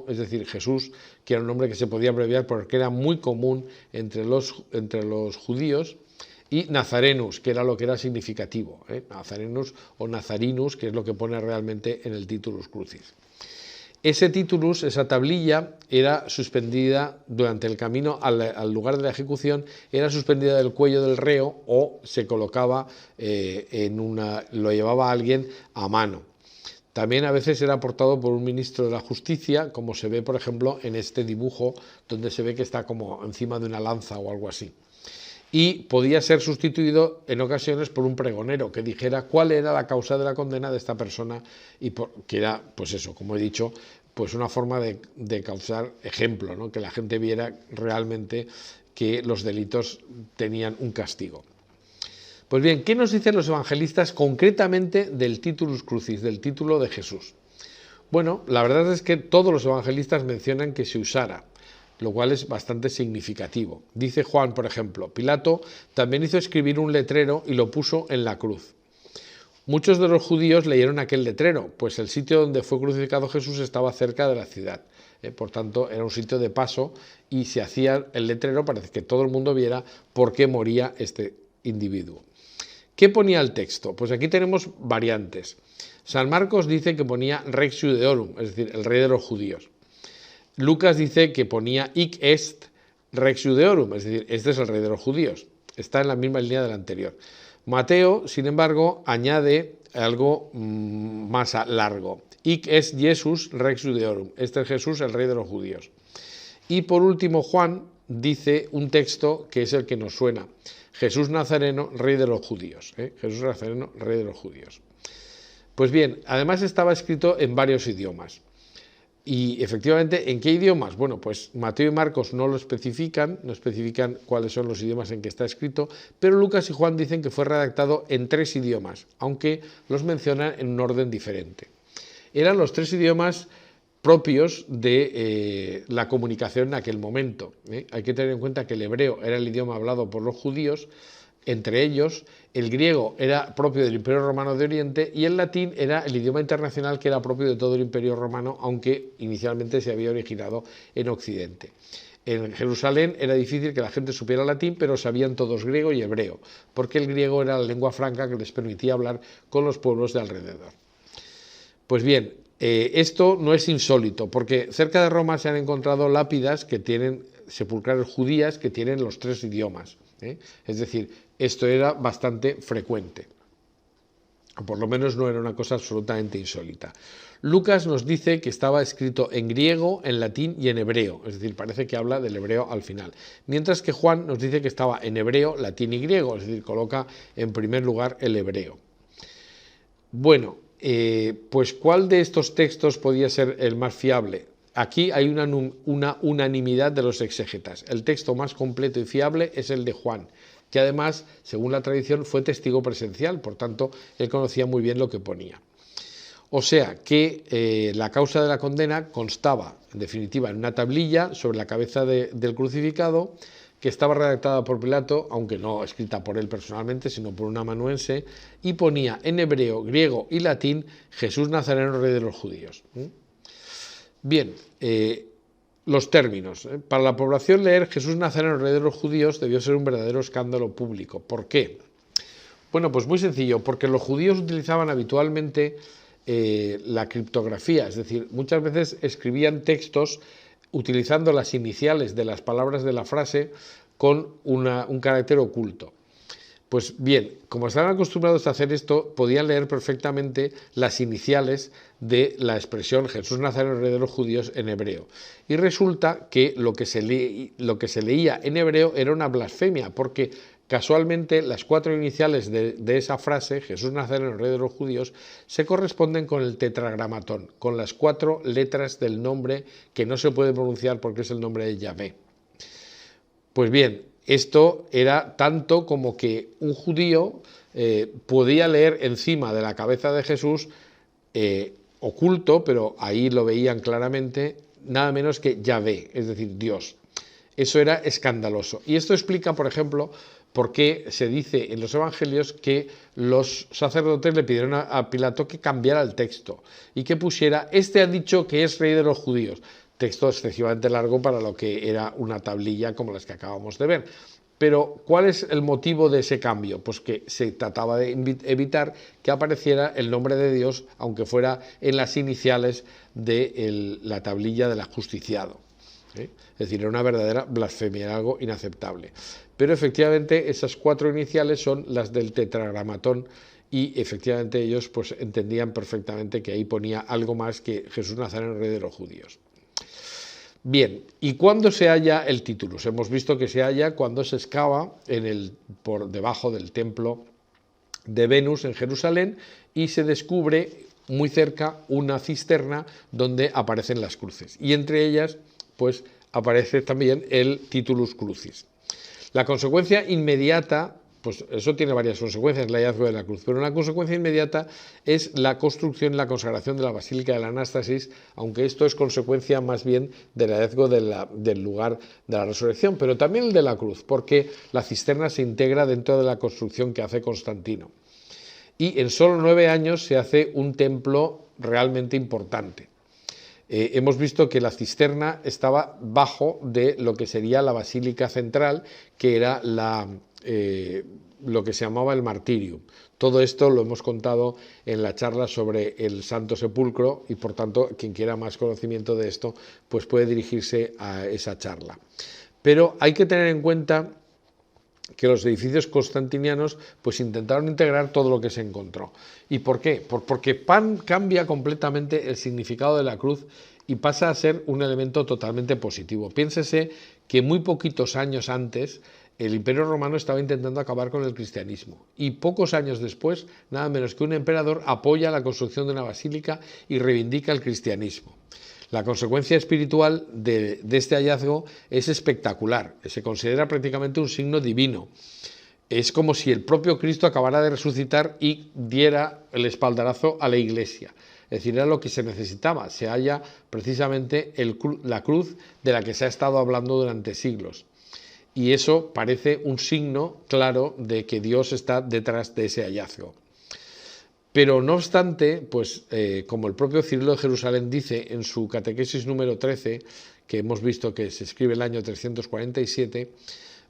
es decir, Jesús, que era un nombre que se podía abreviar porque era muy común entre los judíos, y Nazarenus, que era lo que era significativo, Nazarenus o Nazarinus, que es lo que pone realmente en el titulus crucis. Ese titulus, esa tablilla, era suspendida durante el camino al lugar de la ejecución, era suspendida del cuello del reo o se colocaba lo llevaba alguien a mano. También a veces era portado por un ministro de la justicia, como se ve, por ejemplo, en este dibujo, donde se ve que está como encima de una lanza o algo así. Y podía ser sustituido en ocasiones por un pregonero que dijera cuál era la causa de la condena de esta persona, y que era, pues eso, como he dicho, pues una forma de causar ejemplo, ¿no? Que la gente viera realmente que los delitos tenían un castigo. Pues bien, ¿qué nos dicen los evangelistas concretamente del titulus crucis, del título de Jesús? Bueno, la verdad es que todos los evangelistas mencionan que se usara, lo cual es bastante significativo. Dice Juan, por ejemplo, Pilato también hizo escribir un letrero y lo puso en la cruz. Muchos de los judíos leyeron aquel letrero, pues el sitio donde fue crucificado Jesús estaba cerca de la ciudad. Por tanto, era un sitio de paso y se hacía el letrero para que todo el mundo viera por qué moría este individuo. ¿Qué ponía el texto? Pues aquí tenemos variantes. San Marcos dice que ponía Rex Judeorum, es decir, el rey de los judíos. Lucas dice que ponía Hic est Rex Judeorum, es decir, este es el rey de los judíos. Está en la misma línea del anterior. Mateo, sin embargo, añade algo más largo. Hic est Jesus Rex Judeorum, este es Jesús, el rey de los judíos. Y por último, Juan dice un texto que es el que nos suena. Jesús Nazareno, rey de los judíos. Jesús Nazareno, rey de los judíos. Pues bien, además estaba escrito en varios idiomas. Y efectivamente, ¿en qué idiomas? Bueno, pues Mateo y Marcos no especifican cuáles son los idiomas en que está escrito, pero Lucas y Juan dicen que fue redactado en 3 idiomas, aunque los mencionan en un orden diferente. Eran los 3 idiomas propios de la comunicación en aquel momento. Hay que tener en cuenta que el hebreo era el idioma hablado por los judíos, entre ellos el griego era propio del Imperio Romano de Oriente y el latín era el idioma internacional que era propio de todo el Imperio Romano, aunque inicialmente se había originado en Occidente. En Jerusalén era difícil que la gente supiera latín, pero sabían todos griego y hebreo, porque el griego era la lengua franca que les permitía hablar con los pueblos de alrededor. Pues bien, esto no es insólito, porque cerca de Roma se han encontrado lápidas que tienen sepulcrales judías que tienen los 3 idiomas. Es decir, esto era bastante frecuente. Por lo menos no era una cosa absolutamente insólita. Lucas nos dice que estaba escrito en griego, en latín y en hebreo, es decir, parece que habla del hebreo al final. Mientras que Juan nos dice que estaba en hebreo, latín y griego, es decir, coloca en primer lugar el hebreo. Bueno, pues ¿cuál de estos textos podía ser el más fiable? Aquí hay una unanimidad de los exégetas. El texto más completo y fiable es el de Juan, que además, según la tradición, fue testigo presencial, por tanto, él conocía muy bien lo que ponía. O sea que la causa de la condena constaba, en definitiva, en una tablilla sobre la cabeza del crucificado, que estaba redactada por Pilato, aunque no escrita por él personalmente, sino por un amanuense, y ponía en hebreo, griego y latín Jesús Nazareno, rey de los judíos. Bien, los términos. Para la población leer Jesús Nazareno, rey de los judíos debió ser un verdadero escándalo público. ¿Por qué? Bueno, pues muy sencillo, porque los judíos utilizaban habitualmente la criptografía, es decir, muchas veces escribían textos utilizando las iniciales de las palabras de la frase con un carácter oculto. Pues bien, como estaban acostumbrados a hacer esto, podían leer perfectamente las iniciales de la expresión Jesús Nazareno, rey de los judíos en hebreo. Y resulta que lo que se leía en hebreo era una blasfemia, porque casualmente las 4 iniciales de esa frase, Jesús Nazareno, rey de los judíos, se corresponden con el tetragramatón, con las 4 letras del nombre que no se puede pronunciar porque es el nombre de Yahvé. Pues bien, esto era tanto como que un judío podía leer encima de la cabeza de Jesús, oculto, pero ahí lo veían claramente, nada menos que Yahvé, es decir, Dios. Eso era escandaloso. Y esto explica, por ejemplo, por qué se dice en los evangelios que los sacerdotes le pidieron a Pilato que cambiara el texto y que pusiera, este ha dicho que es rey de los judíos. Texto excesivamente largo para lo que era una tablilla como las que acabamos de ver. Pero, ¿cuál es el motivo de ese cambio? Pues que se trataba de evitar que apareciera el nombre de Dios, aunque fuera en las iniciales de la tablilla del ajusticiado. Es decir, era una verdadera blasfemia, era algo inaceptable. Pero efectivamente esas 4 iniciales son las del tetragramatón y efectivamente ellos pues entendían perfectamente que ahí ponía algo más que Jesús Nazareno, rey de los judíos. Bien, ¿y cuándo se halla el titulus? Hemos visto que se halla cuando se excava por debajo del templo de Venus en Jerusalén y se descubre muy cerca una cisterna donde aparecen las cruces. Y entre ellas, pues aparece también el titulus crucis. La consecuencia inmediata, pues eso tiene varias consecuencias, el hallazgo de la cruz, pero una consecuencia inmediata es la construcción y la consagración de la Basílica de la Anástasis, aunque esto es consecuencia más bien del hallazgo del lugar de la resurrección, pero también el de la cruz, porque la cisterna se integra dentro de la construcción que hace Constantino. Y en solo 9 años se hace un templo realmente importante. Hemos visto que la cisterna estaba bajo de lo que sería la basílica central, que era lo que se llamaba el martirium. Todo esto lo hemos contado en la charla sobre el Santo Sepulcro y por tanto quien quiera más conocimiento de esto pues puede dirigirse a esa charla. Pero hay que tener en cuenta que los edificios constantinianos pues intentaron integrar todo lo que se encontró. ¿Y por qué? Porque cambia completamente el significado de la cruz y pasa a ser un elemento totalmente positivo. Piénsese que muy poquitos años antes el Imperio Romano estaba intentando acabar con el cristianismo y pocos años después, nada menos que un emperador apoya la construcción de una basílica y reivindica el cristianismo. La consecuencia espiritual de este hallazgo es espectacular, se considera prácticamente un signo divino. Es como si el propio Cristo acabara de resucitar y diera el espaldarazo a la Iglesia. Es decir, era lo que se necesitaba, se halla precisamente la cruz de la que se ha estado hablando durante siglos. Y eso parece un signo claro de que Dios está detrás de ese hallazgo. Pero no obstante, pues como el propio Cirilo de Jerusalén dice en su catequesis número 13, que hemos visto que se escribe el año 347,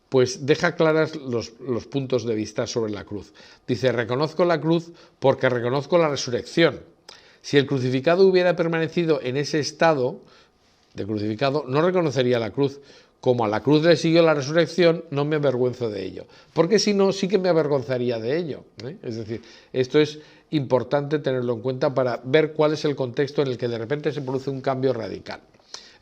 pues deja claras los puntos de vista sobre la cruz. Dice, reconozco la cruz porque reconozco la resurrección. Si el crucificado hubiera permanecido en ese estado de crucificado, no reconocería la cruz. Como a la cruz le siguió la resurrección, no me avergüenzo de ello. Porque si no, sí que me avergonzaría de ello. Es decir, esto es importante tenerlo en cuenta para ver cuál es el contexto en el que de repente se produce un cambio radical.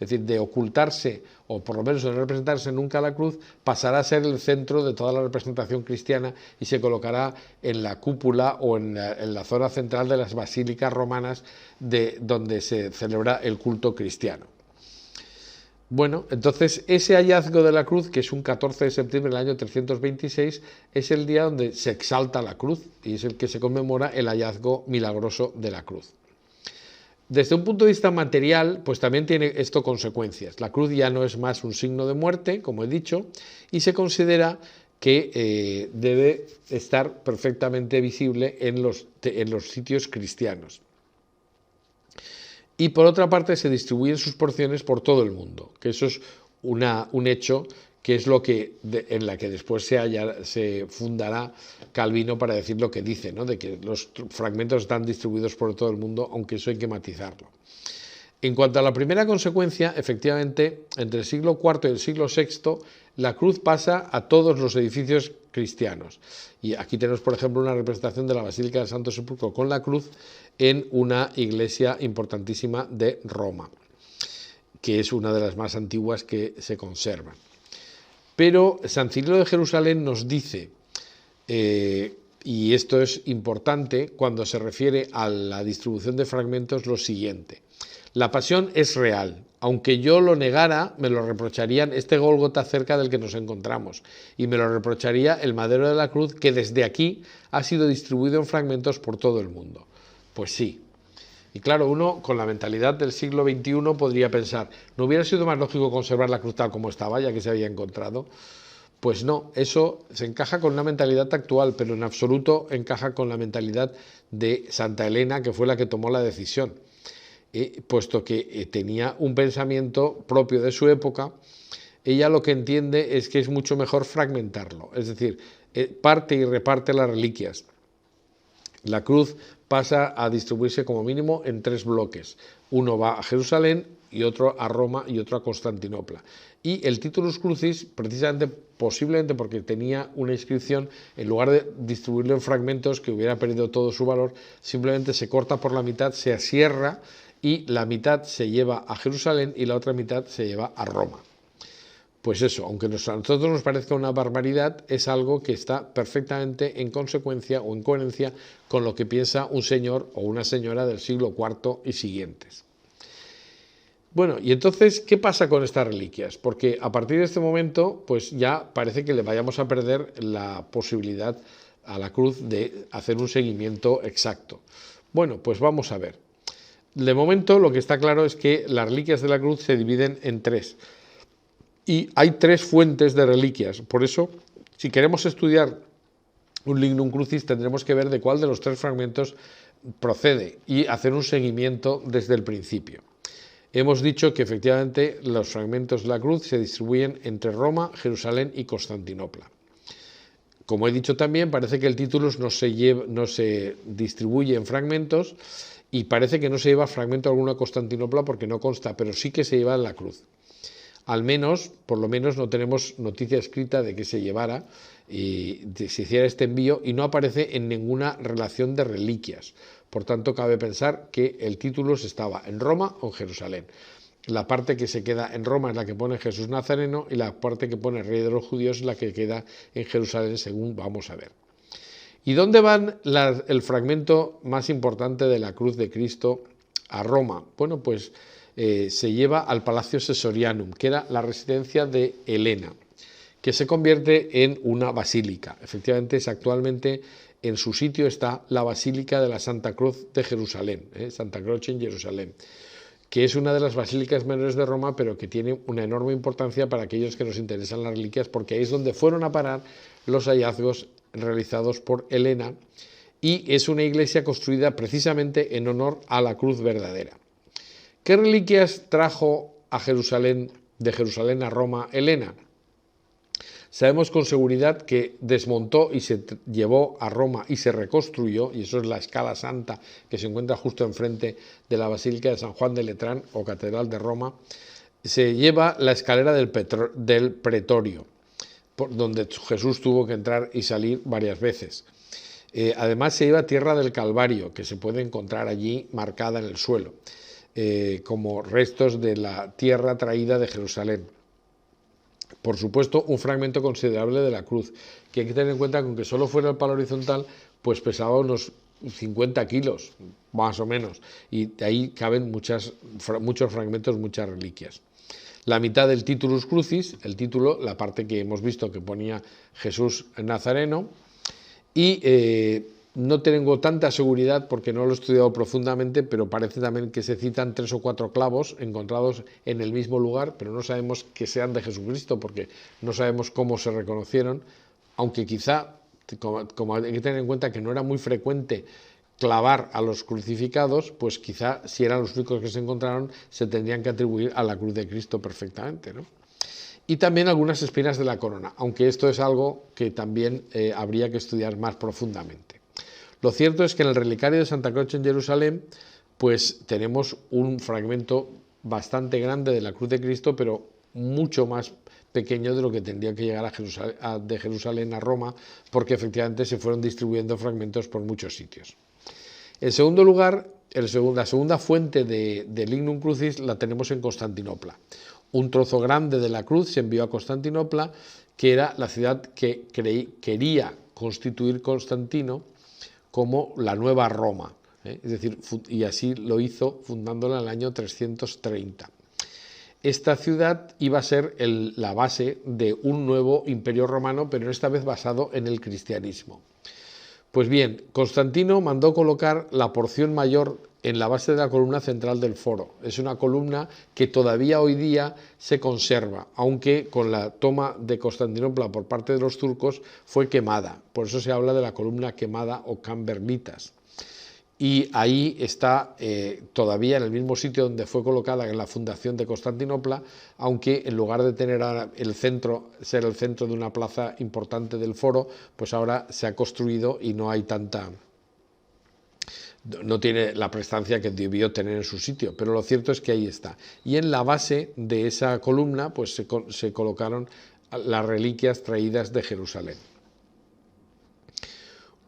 Es decir, de ocultarse, o por lo menos de no representarse nunca la cruz, pasará a ser el centro de toda la representación cristiana y se colocará en la cúpula o en la zona central de las basílicas romanas donde se celebra el culto cristiano. Bueno, entonces ese hallazgo de la cruz, que es un 14 de septiembre del año 326, es el día donde se exalta la cruz y es el que se conmemora el hallazgo milagroso de la cruz. Desde un punto de vista material, pues también tiene esto consecuencias. La cruz ya no es más un signo de muerte, como he dicho, y se considera que debe estar perfectamente visible en los sitios cristianos. Y por otra parte se distribuyen sus porciones por todo el mundo, que eso es un hecho que es lo que en la que después se fundará Calvino para decir lo que dice, ¿no? De que los fragmentos están distribuidos por todo el mundo, aunque eso hay que matizarlo. En cuanto a la primera consecuencia, efectivamente, entre el siglo IV y el siglo VI, la cruz pasa a todos los edificios cristianos. Y aquí tenemos, por ejemplo, una representación de la Basílica del Santo Sepulcro con la cruz en una iglesia importantísima de Roma, que es una de las más antiguas que se conservan. Pero San Cirilo de Jerusalén nos dice, y esto es importante cuando se refiere a la distribución de fragmentos, lo siguiente: la pasión es real. Aunque yo lo negara, me lo reprocharían este Gólgota cerca del que nos encontramos, y me lo reprocharía el madero de la cruz, que desde aquí ha sido distribuido en fragmentos por todo el mundo. Pues sí. Y claro, uno con la mentalidad del siglo XXI podría pensar, ¿no hubiera sido más lógico conservar la cruz tal como estaba, ya que se había encontrado? Pues no, eso se encaja con una mentalidad actual, pero en absoluto encaja con la mentalidad de Santa Elena, que fue la que tomó la decisión. Puesto que tenía un pensamiento propio de su época, ella lo que entiende es que es mucho mejor fragmentarlo, es decir, parte y reparte las reliquias. La cruz pasa a distribuirse como mínimo en 3 bloques. Uno va a Jerusalén y otro a Roma y otro a Constantinopla. Y el Titulus Crucis, precisamente, posiblemente porque tenía una inscripción, en lugar de distribuirlo en fragmentos que hubiera perdido todo su valor, simplemente se corta por la mitad, se asierra y la mitad se lleva a Jerusalén y la otra mitad se lleva a Roma. Pues eso, aunque a nosotros nos parezca una barbaridad, es algo que está perfectamente en consecuencia o en coherencia con lo que piensa un señor o una señora del siglo IV y siguientes. Bueno, y entonces, ¿qué pasa con estas reliquias? Porque a partir de este momento, pues ya parece que le vayamos a perder la posibilidad a la cruz de hacer un seguimiento exacto. Bueno, pues vamos a ver. De momento, lo que está claro es que las reliquias de la cruz se dividen en 3. Y hay 3 fuentes de reliquias. Por eso, si queremos estudiar un lignum crucis, tendremos que ver de cuál de los 3 fragmentos procede y hacer un seguimiento desde el principio. Hemos dicho que efectivamente los fragmentos de la cruz se distribuyen entre Roma, Jerusalén y Constantinopla. Como he dicho también, parece que el Titulus no se distribuye en fragmentos y parece que no se lleva fragmento alguno a Constantinopla porque no consta, pero sí que se lleva en la cruz. Al menos, por lo menos, no tenemos noticia escrita de que se llevara y se hiciera este envío, y no aparece en ninguna relación de reliquias. Por tanto, cabe pensar que el Titulus estaba en Roma o en Jerusalén. La parte que se queda en Roma es la que pone Jesús Nazareno y la parte que pone Rey de los Judíos es la que queda en Jerusalén, según vamos a ver. ¿Y dónde van el fragmento más importante de la cruz de Cristo a Roma? Bueno, pues se lleva al Palacio Caesarianum, que era la residencia de Helena, que se convierte en una basílica. Efectivamente, actualmente en su sitio está la Basílica de la Santa Cruz de Jerusalén, Santa Croce en Jerusalén, que es una de las basílicas menores de Roma, pero que tiene una enorme importancia para aquellos que nos interesan las reliquias, porque ahí es donde fueron a parar los hallazgos realizados por Helena, y es una iglesia construida precisamente en honor a la cruz verdadera. ¿Qué reliquias trajo a Jerusalén, de Jerusalén a Roma, Helena? Sabemos con seguridad que desmontó y se llevó a Roma y se reconstruyó, y eso es la Escala Santa que se encuentra justo enfrente de la Basílica de San Juan de Letrán o Catedral de Roma. Se lleva la escalera del Pretorio, por donde Jesús tuvo que entrar y salir varias veces. Además se lleva Tierra del Calvario, que se puede encontrar allí marcada en el suelo, como restos de la tierra traída de Jerusalén. Por supuesto, un fragmento considerable de la cruz, que hay que tener en cuenta que aunque solo fuera el palo horizontal, pues pesaba unos 50 kilos, más o menos, y de ahí caben muchos fragmentos, muchas reliquias. La mitad del Titulus Crucis, el título, la parte que hemos visto que ponía Jesús Nazareno, y no tengo tanta seguridad porque no lo he estudiado profundamente, pero parece también que se citan 3 o 4 clavos encontrados en el mismo lugar, pero no sabemos que sean de Jesucristo porque no sabemos cómo se reconocieron, aunque quizá, como hay que tener en cuenta que no era muy frecuente clavar a los crucificados, pues quizá si eran los únicos que se encontraron se tendrían que atribuir a la cruz de Cristo perfectamente, ¿no? Y también algunas espinas de la corona, aunque esto es algo que también habría que estudiar más profundamente. Lo cierto es que en el relicario de Santa Croce en Jerusalén, pues tenemos un fragmento bastante grande de la cruz de Cristo, pero mucho más pequeño de lo que tendría que llegar de Jerusalén a Roma, porque efectivamente se fueron distribuyendo fragmentos por muchos sitios. En segundo lugar, la segunda fuente de Lignum Crucis la tenemos en Constantinopla. Un trozo grande de la cruz se envió a Constantinopla, que era la ciudad que quería constituir Constantino como la nueva Roma, es decir, y así lo hizo fundándola en el año 330. Esta ciudad iba a ser la base de un nuevo imperio romano, pero esta vez basado en el cristianismo. Pues bien, Constantino mandó colocar la porción mayor en la base de la columna central del foro. Es una columna que todavía hoy día se conserva, aunque con la toma de Constantinopla por parte de los turcos fue quemada. Por eso se habla de la columna quemada o camberlitas. Y ahí está todavía en el mismo sitio donde fue colocada en la fundación de Constantinopla, aunque en lugar de tener ser el centro de una plaza importante del foro, pues ahora se ha construido y no tiene la prestancia que debió tener en su sitio, pero lo cierto es que ahí está. Y en la base de esa columna pues se colocaron las reliquias traídas de Jerusalén.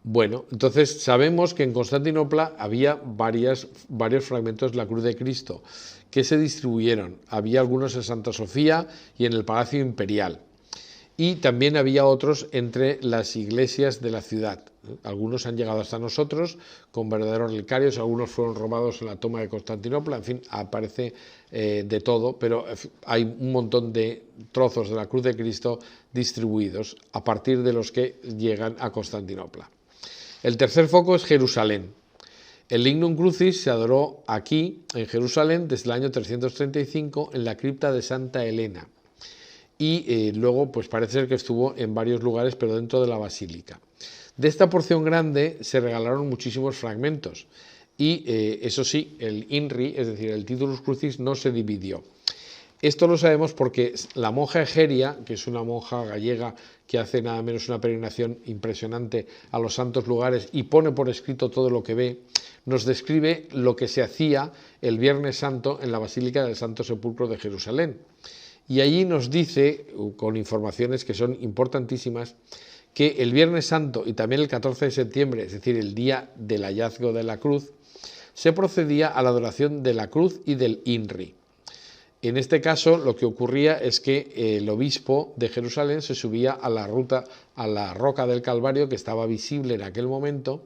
Bueno, entonces sabemos que en Constantinopla había varios fragmentos de la cruz de Cristo que se distribuyeron. Había algunos en Santa Sofía y en el Palacio Imperial. Y también había otros entre las iglesias de la ciudad. Algunos han llegado hasta nosotros con verdaderos relicarios, algunos fueron robados en la toma de Constantinopla, en fin, aparece de todo, pero hay un montón de trozos de la cruz de Cristo distribuidos a partir de los que llegan a Constantinopla. El tercer foco es Jerusalén. El Lignum Crucis se adoró aquí, en Jerusalén, desde el año 335 en la cripta de Santa Elena. Y luego, pues parece ser que estuvo en varios lugares, pero dentro de la basílica. De esta porción grande se regalaron muchísimos fragmentos. Y eso sí, el INRI, es decir, el Titulus Crucis, no se dividió. Esto lo sabemos porque la monja Egeria, que es una monja gallega que hace nada menos una peregrinación impresionante a los santos lugares y pone por escrito todo lo que ve, nos describe lo que se hacía el Viernes Santo en la Basílica del Santo Sepulcro de Jerusalén. Y allí nos dice, con informaciones que son importantísimas, que el Viernes Santo y también el 14 de septiembre, es decir, el día del hallazgo de la cruz, se procedía a la adoración de la cruz y del INRI. En este caso, lo que ocurría es que el obispo de Jerusalén se subía a la roca del Calvario, que estaba visible en aquel momento,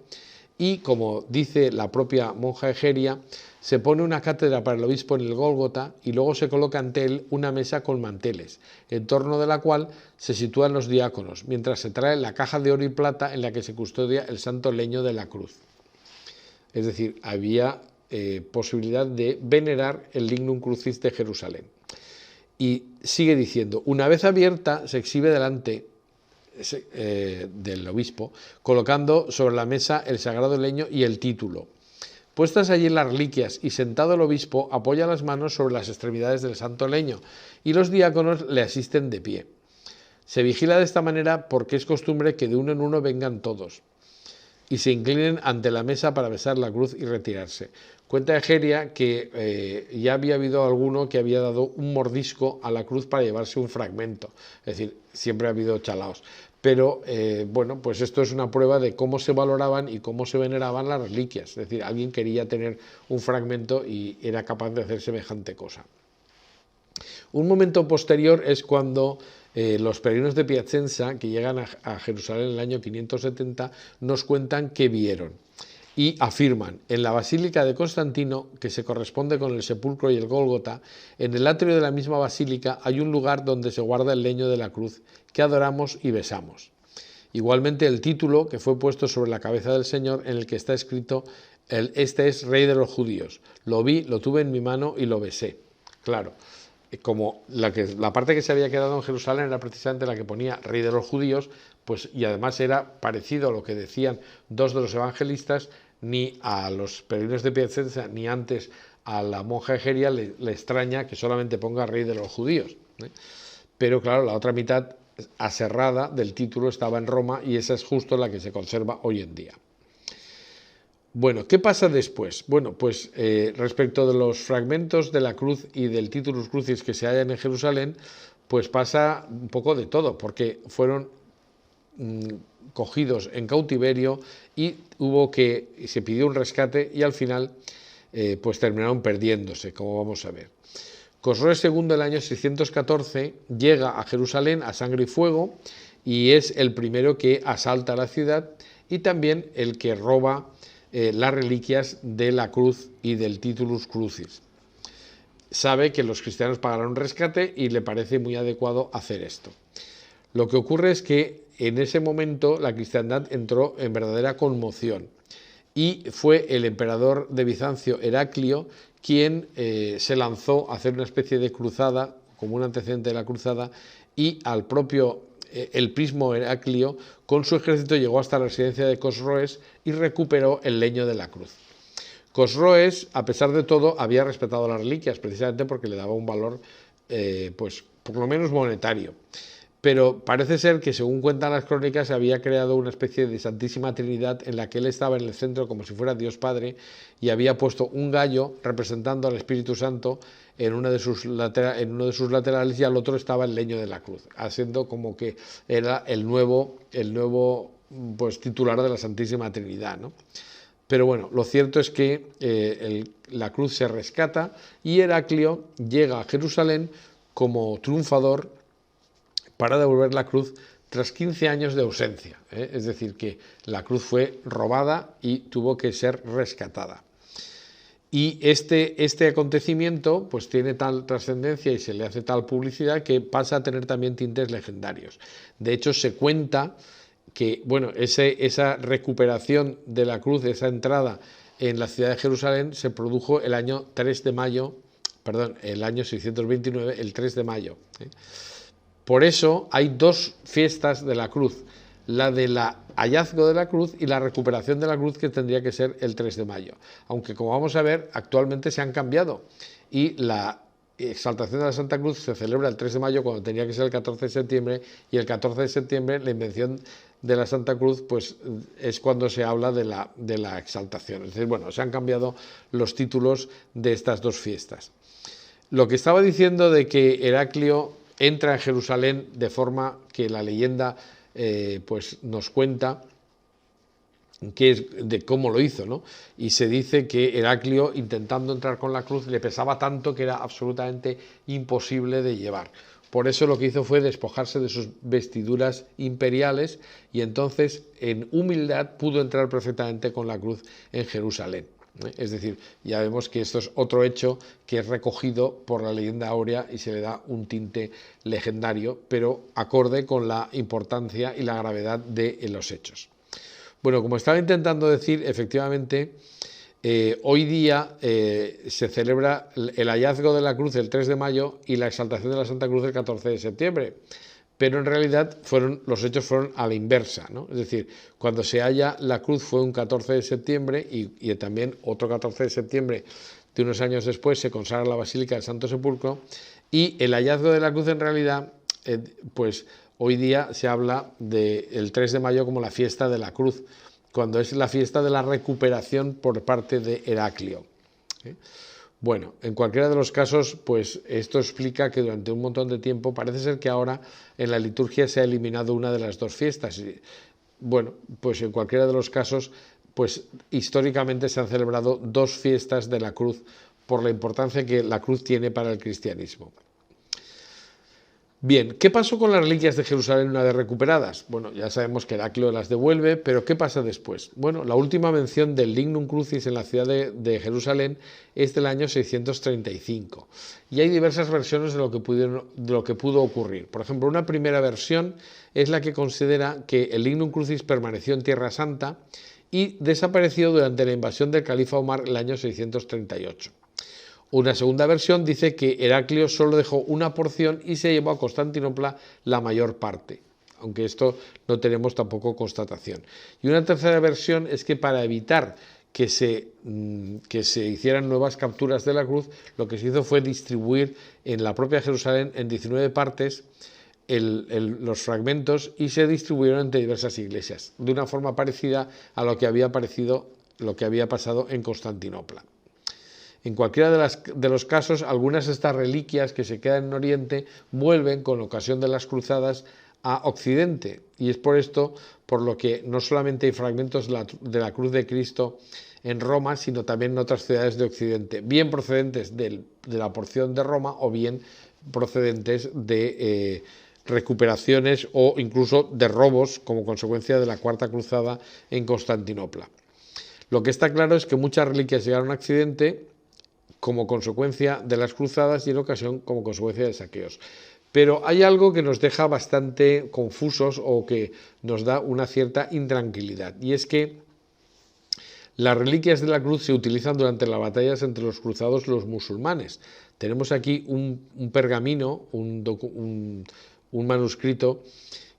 y como dice la propia monja Egeria, se pone una cátedra para el obispo en el Gólgota y luego se coloca ante él una mesa con manteles, en torno de la cual se sitúan los diáconos, mientras se trae la caja de oro y plata en la que se custodia el santo leño de la cruz. Es decir, había posibilidad de venerar el Lignum Crucis de Jerusalén. Y sigue diciendo, una vez abierta se exhibe delante del obispo, colocando sobre la mesa el sagrado leño y el título. Puestas allí las reliquias y sentado el obispo apoya las manos sobre las extremidades del santo leño y los diáconos le asisten de pie. Se vigila de esta manera porque es costumbre que de uno en uno vengan todos y se inclinen ante la mesa para besar la cruz y retirarse. Cuenta Egeria que ya había habido alguno que había dado un mordisco a la cruz para llevarse un fragmento, es decir, siempre ha habido chalaos. Pero bueno, pues esto es una prueba de cómo se valoraban y cómo se veneraban las reliquias, es decir, alguien quería tener un fragmento y era capaz de hacer semejante cosa. Un momento posterior es cuando los peregrinos de Piacenza, que llegan a Jerusalén en el año 570, nos cuentan que vieron y afirman, en la Basílica de Constantino, que se corresponde con el sepulcro y el Gólgota, en el atrio de la misma basílica hay un lugar donde se guarda el leño de la cruz, que adoramos y besamos. Igualmente el título que fue puesto sobre la cabeza del Señor, en el que está escrito, este es Rey de los Judíos. Lo vi, lo tuve en mi mano y lo besé. Claro, como la parte que se había quedado en Jerusalén era precisamente la que ponía Rey de los Judíos, pues, y además era parecido a lo que decían dos de los evangelistas, ni a los peregrinos de Piacenza, ni antes a la monja Egeria le extraña que solamente ponga Rey de los Judíos. Pero claro, la otra mitad aserrada del título estaba en Roma y esa es justo la que se conserva hoy en día. Bueno, ¿qué pasa después? Bueno, pues respecto de los fragmentos de la cruz y del Titulus Crucis que se hallan en Jerusalén, pues pasa un poco de todo, porque fueron cogidos en cautiverio y se pidió un rescate y al final pues terminaron perdiéndose, como vamos a ver. Cosroes II, el año 614, llega a Jerusalén a sangre y fuego y es el primero que asalta la ciudad y también el que roba las reliquias de la cruz y del Titulus Crucis. Sabe que los cristianos pagarán un rescate y le parece muy adecuado hacer esto. Lo que ocurre es que en ese momento la cristiandad entró en verdadera conmoción y fue el emperador de Bizancio, Heraclio, quien se lanzó a hacer una especie de cruzada, como un antecedente de la cruzada, y el mismo Heraclio, con su ejército llegó hasta la residencia de Cosroes y recuperó el leño de la cruz. Cosroes, a pesar de todo, había respetado las reliquias, precisamente porque le daba un valor, pues, por lo menos monetario. Pero parece ser que, según cuentan las crónicas, había creado una especie de Santísima Trinidad en la que él estaba en el centro como si fuera Dios Padre y había puesto un gallo representando al Espíritu Santo en uno de sus laterales y al otro estaba el leño de la cruz, haciendo como que era el nuevo pues, titular de la Santísima Trinidad, ¿no? Pero bueno, lo cierto es que la cruz se rescata y Heraclio llega a Jerusalén como triunfador para devolver la cruz tras 15 años de ausencia. Es decir, que la cruz fue robada y tuvo que ser rescatada. Y este acontecimiento pues tiene tal trascendencia y se le hace tal publicidad que pasa a tener también tintes legendarios. De hecho, se cuenta que bueno, esa recuperación de la cruz, esa entrada en la ciudad de Jerusalén, se produjo el año 629, el 3 de mayo. Por eso hay dos fiestas de la cruz, la del hallazgo de la cruz y la recuperación de la cruz, que tendría que ser el 3 de mayo. Aunque, como vamos a ver, actualmente se han cambiado y la exaltación de la Santa Cruz se celebra el 3 de mayo cuando tenía que ser el 14 de septiembre y el 14 de septiembre la invención de la Santa Cruz pues es cuando se habla de la exaltación. Es decir, bueno, se han cambiado los títulos de estas dos fiestas. Lo que estaba diciendo de que Heraclio entra en Jerusalén de forma que la leyenda pues nos cuenta de cómo lo hizo, ¿no? Y se dice que Heraclio, intentando entrar con la cruz, le pesaba tanto que era absolutamente imposible de llevar. Por eso lo que hizo fue despojarse de sus vestiduras imperiales y entonces en humildad pudo entrar perfectamente con la cruz en Jerusalén. Es decir, ya vemos que esto es otro hecho que es recogido por la leyenda áurea y se le da un tinte legendario, pero acorde con la importancia y la gravedad de los hechos. Bueno, como estaba intentando decir, efectivamente, hoy día se celebra el hallazgo de la cruz el 3 de mayo y la exaltación de la Santa Cruz el 14 de septiembre. Pero en realidad los hechos fueron a la inversa, ¿no? Es decir, cuando se halla la cruz fue un 14 de septiembre y también otro 14 de septiembre de unos años después se consagra la Basílica del Santo Sepulcro y el hallazgo de la cruz en realidad, pues hoy día se habla del 3 de mayo como la fiesta de la cruz, cuando es la fiesta de la recuperación por parte de Heraclio. Bueno, en cualquiera de los casos, pues esto explica que durante un montón de tiempo parece ser que ahora en la liturgia se ha eliminado una de las dos fiestas. Bueno, pues en cualquiera de los casos, pues históricamente se han celebrado dos fiestas de la cruz por la importancia que la cruz tiene para el cristianismo. Bien, ¿qué pasó con las reliquias de Jerusalén una vez recuperadas? Bueno, ya sabemos que Heraclio las devuelve, pero ¿qué pasa después? Bueno, la última mención del Lignum Crucis en la ciudad de Jerusalén es del año 635 y hay diversas versiones de lo que pudo ocurrir. Por ejemplo, una primera versión es la que considera que el Lignum Crucis permaneció en Tierra Santa y desapareció durante la invasión del califa Omar el año 638. Una segunda versión dice que Heraclio solo dejó una porción y se llevó a Constantinopla la mayor parte, aunque esto no tenemos tampoco constatación. Y una tercera versión es que para evitar que se hicieran nuevas capturas de la cruz, lo que se hizo fue distribuir en la propia Jerusalén en 19 partes los fragmentos y se distribuyeron entre diversas iglesias, de una forma parecida a lo que había pasado en Constantinopla. En cualquiera de los casos, algunas de estas reliquias que se quedan en Oriente vuelven con ocasión de las cruzadas a Occidente, y es por esto por lo que no solamente hay fragmentos de la cruz de Cristo en Roma, sino también en otras ciudades de Occidente, bien procedentes de la porción de Roma o bien procedentes de recuperaciones o incluso de robos como consecuencia de la Cuarta Cruzada en Constantinopla. Lo que está claro es que muchas reliquias llegaron a Occidente como consecuencia de las cruzadas y en ocasión como consecuencia de saqueos. Pero hay algo que nos deja bastante confusos o que nos da una cierta intranquilidad, y es que las reliquias de la cruz se utilizan durante las batallas entre los cruzados y los musulmanes. Tenemos aquí un pergamino, un manuscrito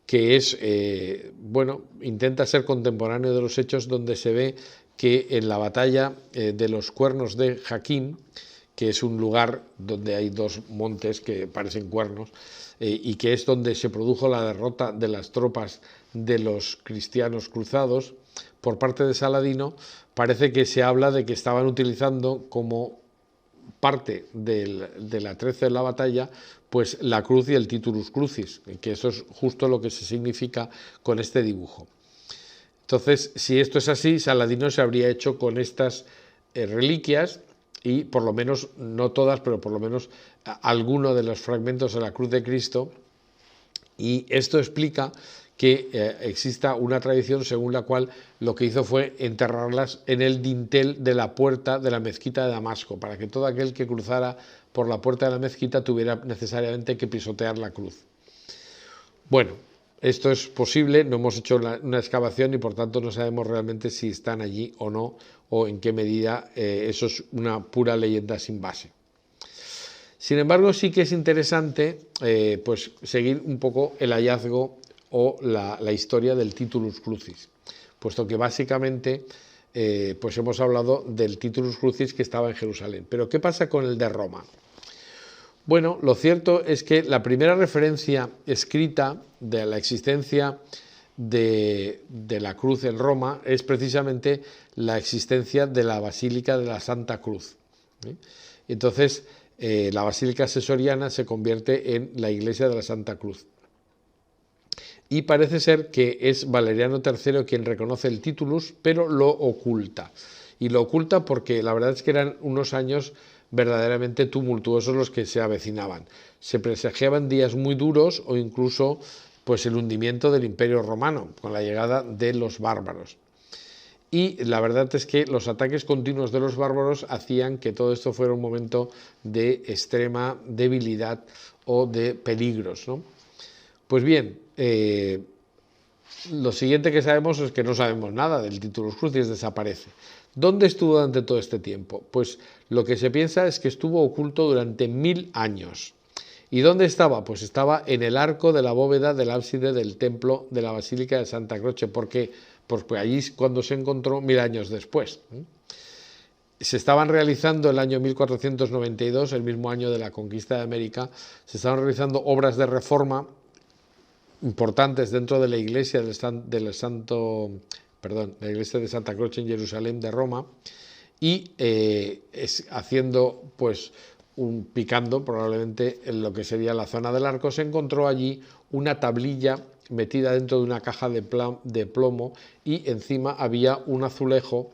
que es, intenta ser contemporáneo de los hechos, donde se ve que en la batalla de los cuernos de Jaquín, que es un lugar donde hay dos montes que parecen cuernos, y que es donde se produjo la derrota de las tropas de los cristianos cruzados por parte de Saladino, parece que se habla de que estaban utilizando como parte del atrezo de la batalla, pues la cruz y el titulus crucis, que eso es justo lo que se significa con este dibujo. Entonces, si esto es así, Saladino se habría hecho con estas reliquias y por lo menos, no todas, pero por lo menos alguno de los fragmentos de la cruz de Cristo, y esto explica que exista una tradición según la cual lo que hizo fue enterrarlas en el dintel de la puerta de la mezquita de Damasco, para que todo aquel que cruzara por la puerta de la mezquita tuviera necesariamente que pisotear la cruz. Bueno, esto es posible, no hemos hecho una excavación y por tanto no sabemos realmente si están allí o no, o en qué medida eso es una pura leyenda sin base. Sin embargo, sí que es interesante pues seguir un poco el hallazgo o la historia del titulus crucis, puesto que básicamente pues hemos hablado del titulus crucis que estaba en Jerusalén. Pero ¿qué pasa con el de Roma? Bueno, lo cierto es que la primera referencia escrita de la existencia de la cruz en Roma es precisamente la existencia de la Basílica de la Santa Cruz. Entonces, la Basílica Sesoriana se convierte en la Iglesia de la Santa Cruz. Y parece ser que es Valeriano III quien reconoce el titulus, pero lo oculta. Y lo oculta porque la verdad es que eran unos años verdaderamente tumultuosos los que se avecinaban. Se presagiaban días muy duros o incluso pues el hundimiento del Imperio Romano con la llegada de los bárbaros. Y la verdad es que los ataques continuos de los bárbaros hacían que todo esto fuera un momento de extrema debilidad o de peligros, ¿no? Pues bien, lo siguiente que sabemos es que no sabemos nada del titulus crucis, desaparece. ¿Dónde estuvo durante todo este tiempo? Pues lo que se piensa es que estuvo oculto durante 1000 años. ¿Y dónde estaba? Pues estaba en el arco de la bóveda del ábside del templo de la Basílica de Santa Croce, porque allí es cuando se encontró 1000 años después. Se estaban realizando el año 1492, el mismo año de la conquista de América, se estaban realizando obras de reforma importantes dentro de la iglesia la iglesia de Santa Croce en Jerusalén de Roma, y haciendo pues picando probablemente en lo que sería la zona del arco, se encontró allí una tablilla metida dentro de una caja de plomo y encima había un azulejo,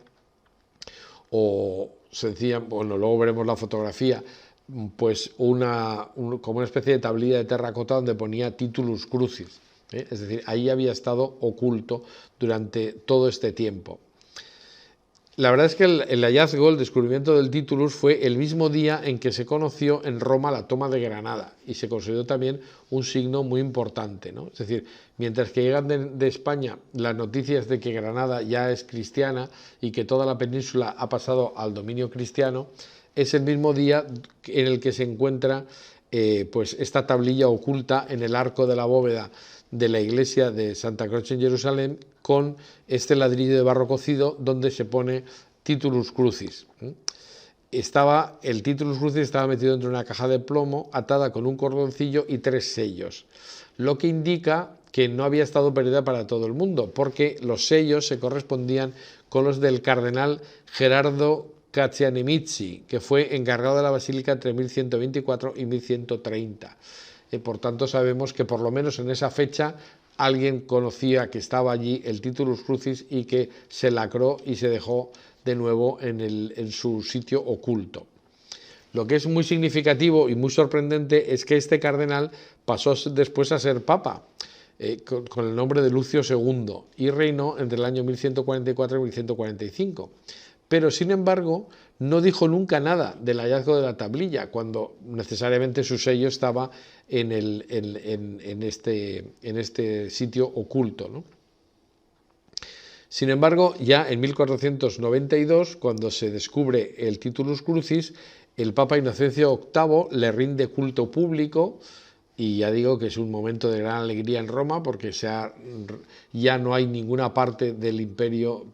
o sencilla, bueno, luego veremos la fotografía pues como una especie de tablilla de terracota donde ponía Titulus Crucis, ¿eh? Es decir, ahí había estado oculto durante todo este tiempo. La verdad es que el hallazgo, el descubrimiento del Titulus fue el mismo día en que se conoció en Roma la toma de Granada y se consideró también un signo muy importante, ¿no? Es decir, mientras que llegan de España las noticias de que Granada ya es cristiana y que toda la península ha pasado al dominio cristiano, es el mismo día en el que se encuentra pues esta tablilla oculta en el arco de la bóveda de la iglesia de Santa Croce en Jerusalén, con este ladrillo de barro cocido donde se pone Titulus Crucis. El Titulus Crucis estaba metido dentro de una caja de plomo atada con un cordoncillo y 3 sellos, lo que indica que no había estado perdida para todo el mundo, porque los sellos se correspondían con los del cardenal Gerardo Caccianemici, que fue encargado de la basílica entre 1124 y 1130. Por tanto, sabemos que por lo menos en esa fecha alguien conocía que estaba allí el Titulus Crucis y que se lacró y se dejó de nuevo en su sitio oculto. Lo que es muy significativo y muy sorprendente es que este cardenal pasó después a ser papa, con el nombre de Lucio II, y reinó entre el año 1144 y 1145. Pero, sin embargo, no dijo nunca nada del hallazgo de la tablilla, cuando necesariamente su sello estaba en este sitio oculto, ¿no? Sin embargo, ya en 1492, cuando se descubre el Titulus Crucis, el Papa Inocencio VIII le rinde culto público, y ya digo que es un momento de gran alegría en Roma, porque ya no hay ninguna parte del imperio,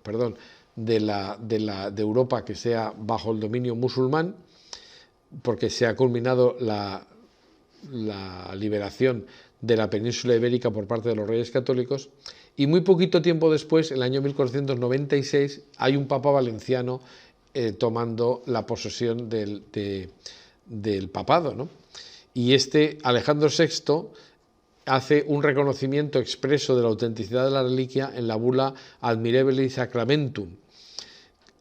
de Europa que sea bajo el dominio musulmán, porque se ha culminado la liberación de la península ibérica por parte de los reyes católicos, y muy poquito tiempo después, en el año 1496, hay un papa valenciano tomando la posesión del papado, ¿no? Y Alejandro VI hace un reconocimiento expreso de la autenticidad de la reliquia en la bula Admirabili Sacramentum,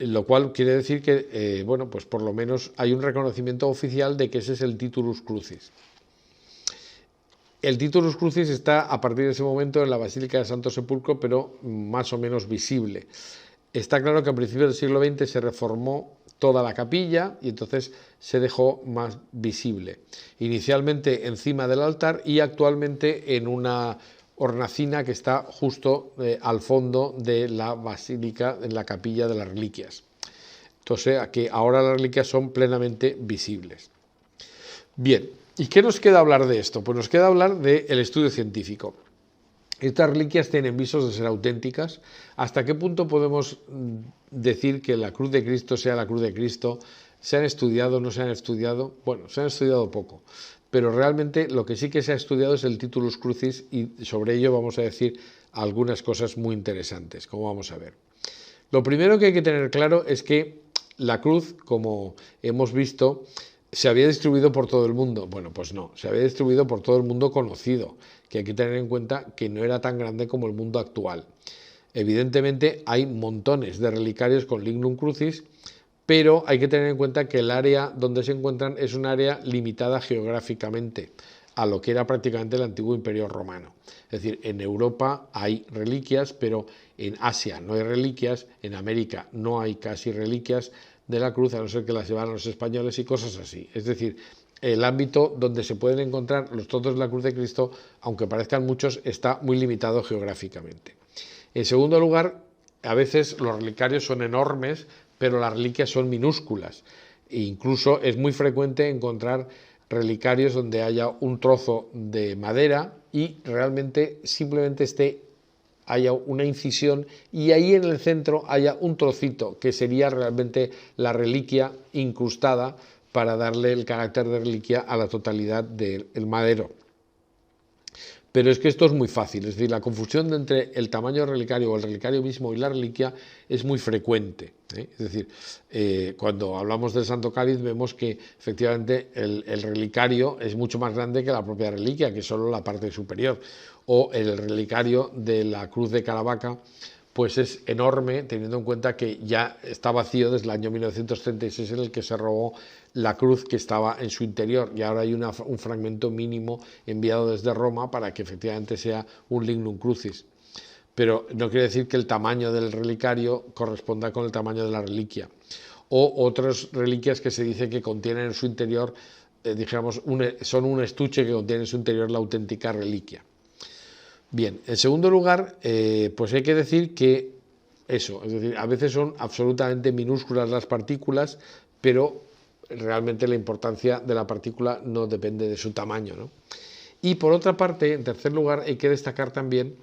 lo cual quiere decir que, pues por lo menos hay un reconocimiento oficial de que ese es el Titulus Crucis. El Titulus Crucis está a partir de ese momento en la Basílica de Santo Sepulcro, pero más o menos visible. Está claro que a principios del siglo XX se reformó toda la capilla y entonces se dejó más visible. Inicialmente encima del altar y actualmente en una hornacina que está justo al fondo de la basílica, en la capilla de las reliquias. Entonces, que ahora las reliquias son plenamente visibles. Bien, ¿y qué nos queda hablar de esto? Pues nos queda hablar del estudio científico. Estas reliquias tienen visos de ser auténticas. ¿Hasta qué punto podemos decir que la cruz de Cristo sea la cruz de Cristo? ¿Se han estudiado, no se han estudiado? Bueno, se han estudiado poco, pero realmente lo que sí que se ha estudiado es el Titulus Crucis, y sobre ello vamos a decir algunas cosas muy interesantes, como vamos a ver. Lo primero que hay que tener claro es que la cruz, como hemos visto, ¿se había distribuido por todo el mundo? Bueno, pues no, se había distribuido por todo el mundo conocido, que hay que tener en cuenta que no era tan grande como el mundo actual. Evidentemente hay montones de relicarios con lignum crucis, pero hay que tener en cuenta que el área donde se encuentran es un área limitada geográficamente a lo que era prácticamente el antiguo Imperio Romano. Es decir, en Europa hay reliquias, pero en Asia no hay reliquias, en América no hay casi reliquias de la cruz, a no ser que las llevaran los españoles y cosas así. Es decir, el ámbito donde se pueden encontrar los trozos de la cruz de Cristo, aunque parezcan muchos, está muy limitado geográficamente. En segundo lugar, a veces los relicarios son enormes, pero las reliquias son minúsculas. E incluso es muy frecuente encontrar relicarios donde haya un trozo de madera y realmente simplemente haya una incisión y ahí en el centro haya un trocito que sería realmente la reliquia incrustada para darle el carácter de reliquia a la totalidad del madero. Pero es que esto es muy fácil, es decir, la confusión entre el tamaño del relicario o el relicario mismo y la reliquia es muy frecuente. Es decir, cuando hablamos del Santo Cáliz vemos que efectivamente el relicario es mucho más grande que la propia reliquia, que es solo la parte superior. O el relicario de la cruz de Caravaca, pues es enorme, teniendo en cuenta que ya está vacío desde el año 1936, en el que se robó la cruz que estaba en su interior, y ahora hay un fragmento mínimo enviado desde Roma para que efectivamente sea un lignum crucis. Pero no quiere decir que el tamaño del relicario corresponda con el tamaño de la reliquia. O otras reliquias que se dice que contienen en su interior, dijéramos, son un estuche que contiene en su interior la auténtica reliquia. Bien, en segundo lugar, pues hay que decir que eso, es decir, a veces son absolutamente minúsculas las partículas, pero realmente la importancia de la partícula no depende de su tamaño, ¿no? Y por otra parte, en tercer lugar, hay que destacar también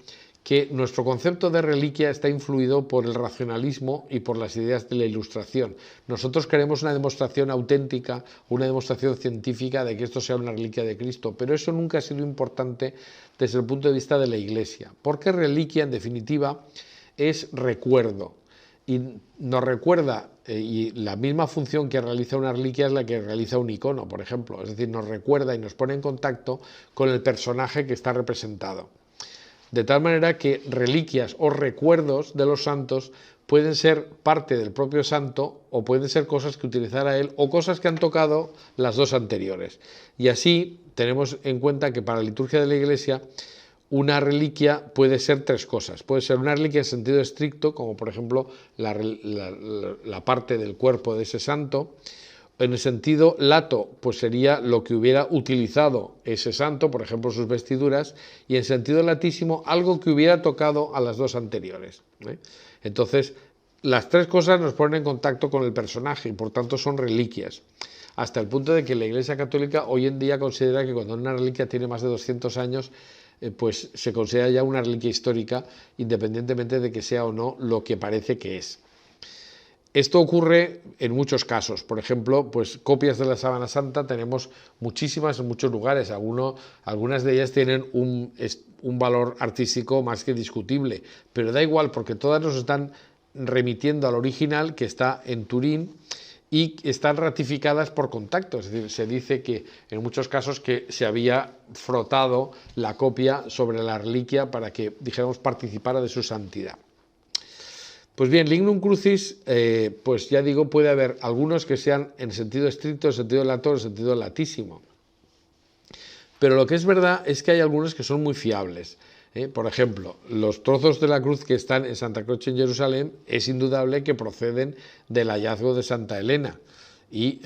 que nuestro concepto de reliquia está influido por el racionalismo y por las ideas de la Ilustración. Nosotros queremos una demostración auténtica, una demostración científica de que esto sea una reliquia de Cristo, pero eso nunca ha sido importante desde el punto de vista de la Iglesia, porque reliquia, en definitiva, es recuerdo, y nos recuerda, y la misma función que realiza una reliquia es la que realiza un icono, por ejemplo, es decir, nos recuerda y nos pone en contacto con el personaje que está representado. De tal manera que reliquias o recuerdos de los santos pueden ser parte del propio santo o pueden ser cosas que utilizara él o cosas que han tocado las dos anteriores. Y así tenemos en cuenta que para la liturgia de la Iglesia una reliquia puede ser tres cosas. Puede ser una reliquia en sentido estricto, como por ejemplo la parte del cuerpo de ese santo. En el sentido lato, pues sería lo que hubiera utilizado ese santo, por ejemplo sus vestiduras, y en sentido latísimo, algo que hubiera tocado a las dos anteriores. Entonces, las tres cosas nos ponen en contacto con el personaje y por tanto son reliquias. Hasta el punto de que la Iglesia Católica hoy en día considera que cuando una reliquia tiene más de 200 años, pues se considera ya una reliquia histórica, independientemente de que sea o no lo que parece que es. Esto ocurre en muchos casos. Por ejemplo, pues copias de la Sábana Santa tenemos muchísimas en muchos lugares. Algunas de ellas tienen un valor artístico más que discutible, pero da igual porque todas nos están remitiendo al original que está en Turín y están ratificadas por contacto. Es decir, se dice que en muchos casos que se había frotado la copia sobre la reliquia para que, dijéramos, participara de su santidad. Pues bien, lignum crucis, pues ya digo, puede haber algunos que sean en sentido estricto, en sentido lato, en sentido latísimo. Pero lo que es verdad es que hay algunos que son muy fiables. Por ejemplo, los trozos de la cruz que están en Santa Croce en Jerusalén es indudable que proceden del hallazgo de Santa Elena. Y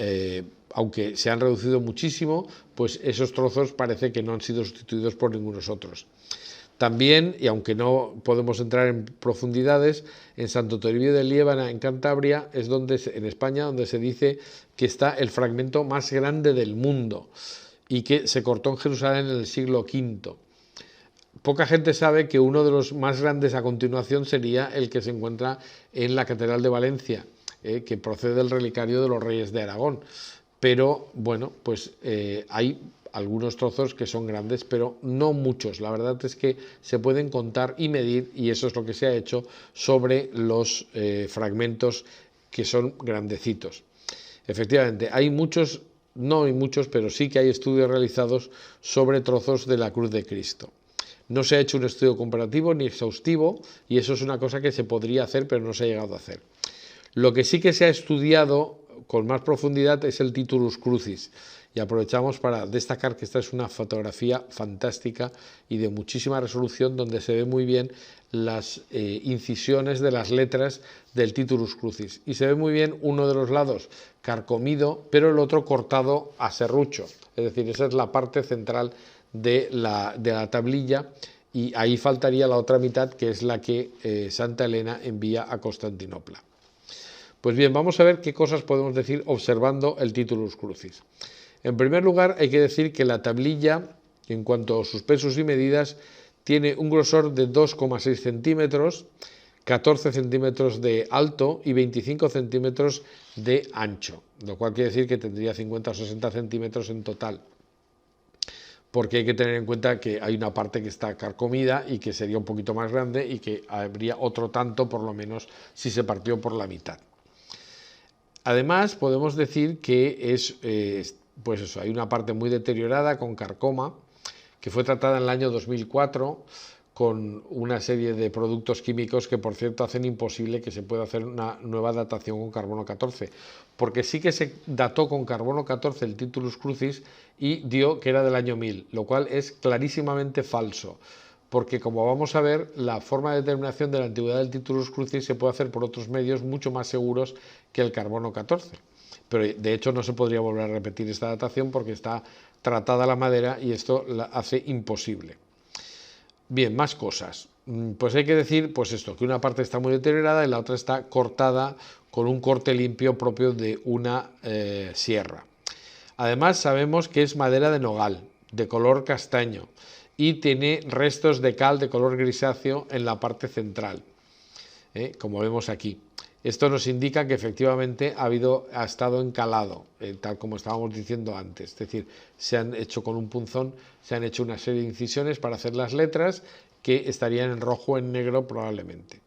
aunque se han reducido muchísimo, pues esos trozos parece que no han sido sustituidos por ningunos otros. También, y aunque no podemos entrar en profundidades, en Santo Toribio de Liébana, en Cantabria, es en España, donde se dice que está el fragmento más grande del mundo y que se cortó en Jerusalén en el siglo V. Poca gente sabe que uno de los más grandes a continuación sería el que se encuentra en la Catedral de Valencia, que procede del relicario de los reyes de Aragón. Pero, bueno, pues hay algunos trozos que son grandes, pero no muchos. La verdad es que se pueden contar y medir, y eso es lo que se ha hecho sobre los fragmentos que son grandecitos. Efectivamente, hay muchos, no hay muchos, pero sí que hay estudios realizados sobre trozos de la cruz de Cristo. No se ha hecho un estudio comparativo ni exhaustivo, y eso es una cosa que se podría hacer, pero no se ha llegado a hacer. Lo que sí que se ha estudiado con más profundidad es el Titulus Crucis, y aprovechamos para destacar que esta es una fotografía fantástica y de muchísima resolución, donde se ve muy bien las incisiones de las letras del Titulus Crucis, y se ve muy bien uno de los lados carcomido, pero el otro cortado a serrucho, es decir, esa es la parte central de la tablilla, y ahí faltaría la otra mitad, que es la que Santa Elena envía a Constantinopla. Pues bien, vamos a ver qué cosas podemos decir observando el Titulus Crucis. En primer lugar, hay que decir que la tablilla, en cuanto a sus pesos y medidas, tiene un grosor de 2,6 centímetros, 14 centímetros de alto y 25 centímetros de ancho, lo cual quiere decir que tendría 50 o 60 centímetros en total, porque hay que tener en cuenta que hay una parte que está carcomida y que sería un poquito más grande, y que habría otro tanto, por lo menos, si se partió por la mitad. Además, podemos decir que pues eso, hay una parte muy deteriorada con carcoma, que fue tratada en el año 2004 con una serie de productos químicos que, por cierto, hacen imposible que se pueda hacer una nueva datación con carbono 14, porque sí que se dató con carbono 14 el Titulus Crucis y dio que era del año 1000, lo cual es clarísimamente falso, porque como vamos a ver, la forma de determinación de la antigüedad del Titulus Crucis se puede hacer por otros medios mucho más seguros que el carbono 14. Pero de hecho no se podría volver a repetir esta datación porque está tratada la madera y esto la hace imposible. Bien, más cosas. Pues hay que decir, pues esto, que una parte está muy deteriorada y la otra está cortada con un corte limpio propio de una sierra. Además sabemos que es madera de nogal, de color castaño, y tiene restos de cal de color grisáceo en la parte central, como vemos aquí. Esto nos indica que efectivamente ha estado encalado, tal como estábamos diciendo antes. Es decir, se han hecho con un punzón, se han hecho una serie de incisiones para hacer las letras que estarían en rojo o en negro probablemente.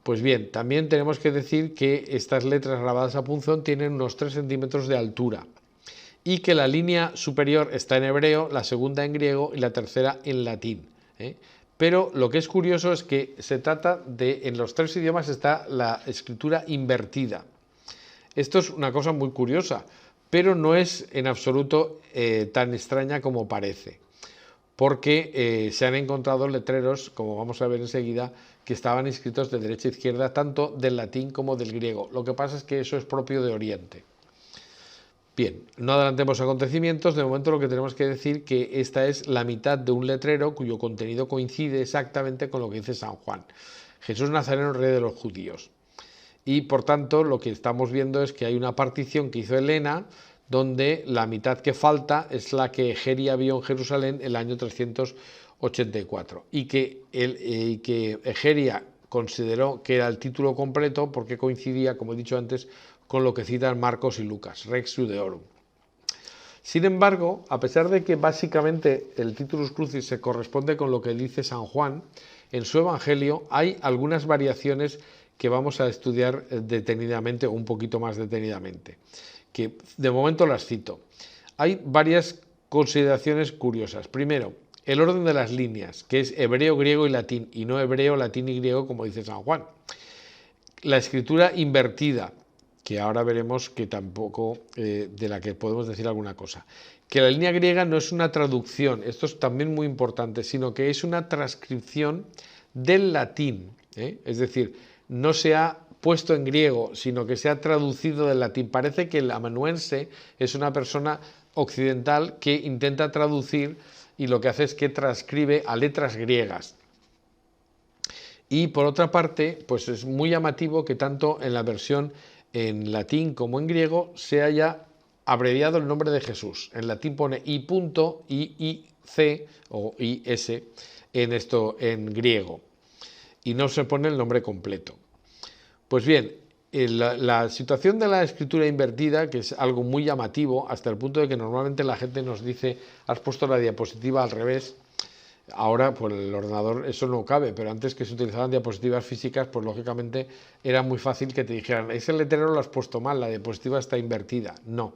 Pues bien, también tenemos que decir que estas letras grabadas a punzón tienen unos 3 centímetros de altura y que la línea superior está en hebreo, la segunda en griego y la tercera en latín. Pero lo que es curioso es que se trata de, en los 3 idiomas está la escritura invertida. Esto es una cosa muy curiosa, pero no es en absoluto tan extraña como parece, porque se han encontrado letreros, como vamos a ver enseguida, que estaban escritos de derecha a izquierda, tanto del latín como del griego. Lo que pasa es que eso es propio de Oriente. Bien, no adelantemos acontecimientos, de momento lo que tenemos que decir que esta es la mitad de un letrero cuyo contenido coincide exactamente con lo que dice San Juan. Jesús Nazareno, rey de los judíos. Y por tanto lo que estamos viendo es que hay una partición que hizo Elena, donde la mitad que falta es la que Egeria vio en Jerusalén el año 384. Y que Egeria consideró que era el título completo porque coincidía, como he dicho antes, con lo que citan Marcos y Lucas, Rex Judeorum. Sin embargo, a pesar de que básicamente el Titulus Crucis se corresponde con lo que dice San Juan, en su Evangelio hay algunas variaciones que vamos a estudiar detenidamente o un poquito más detenidamente, que de momento las cito. Hay varias consideraciones curiosas. Primero, el orden de las líneas, que es hebreo, griego y latín, y no hebreo, latín y griego como dice San Juan. La escritura invertida, que ahora veremos que tampoco, de la que podemos decir alguna cosa. Que la línea griega no es una traducción, esto es también muy importante, sino que es una transcripción del latín, es decir, no se ha puesto en griego, sino que se ha traducido del latín. Parece que el amanuense es una persona occidental que intenta traducir y lo que hace es que transcribe a letras griegas. Y por otra parte, pues es muy llamativo que tanto en la versión en latín como en griego se haya abreviado el nombre de Jesús. En latín pone I.IIC o IS en griego y no se pone el nombre completo. Pues bien, la situación de la escritura invertida, que es algo muy llamativo, hasta el punto de que normalmente la gente nos dice, has puesto la diapositiva al revés. Ahora, por el ordenador eso no cabe, pero antes que se utilizaban diapositivas físicas, pues lógicamente era muy fácil que te dijeran, ese letrero lo has puesto mal, la diapositiva está invertida. No.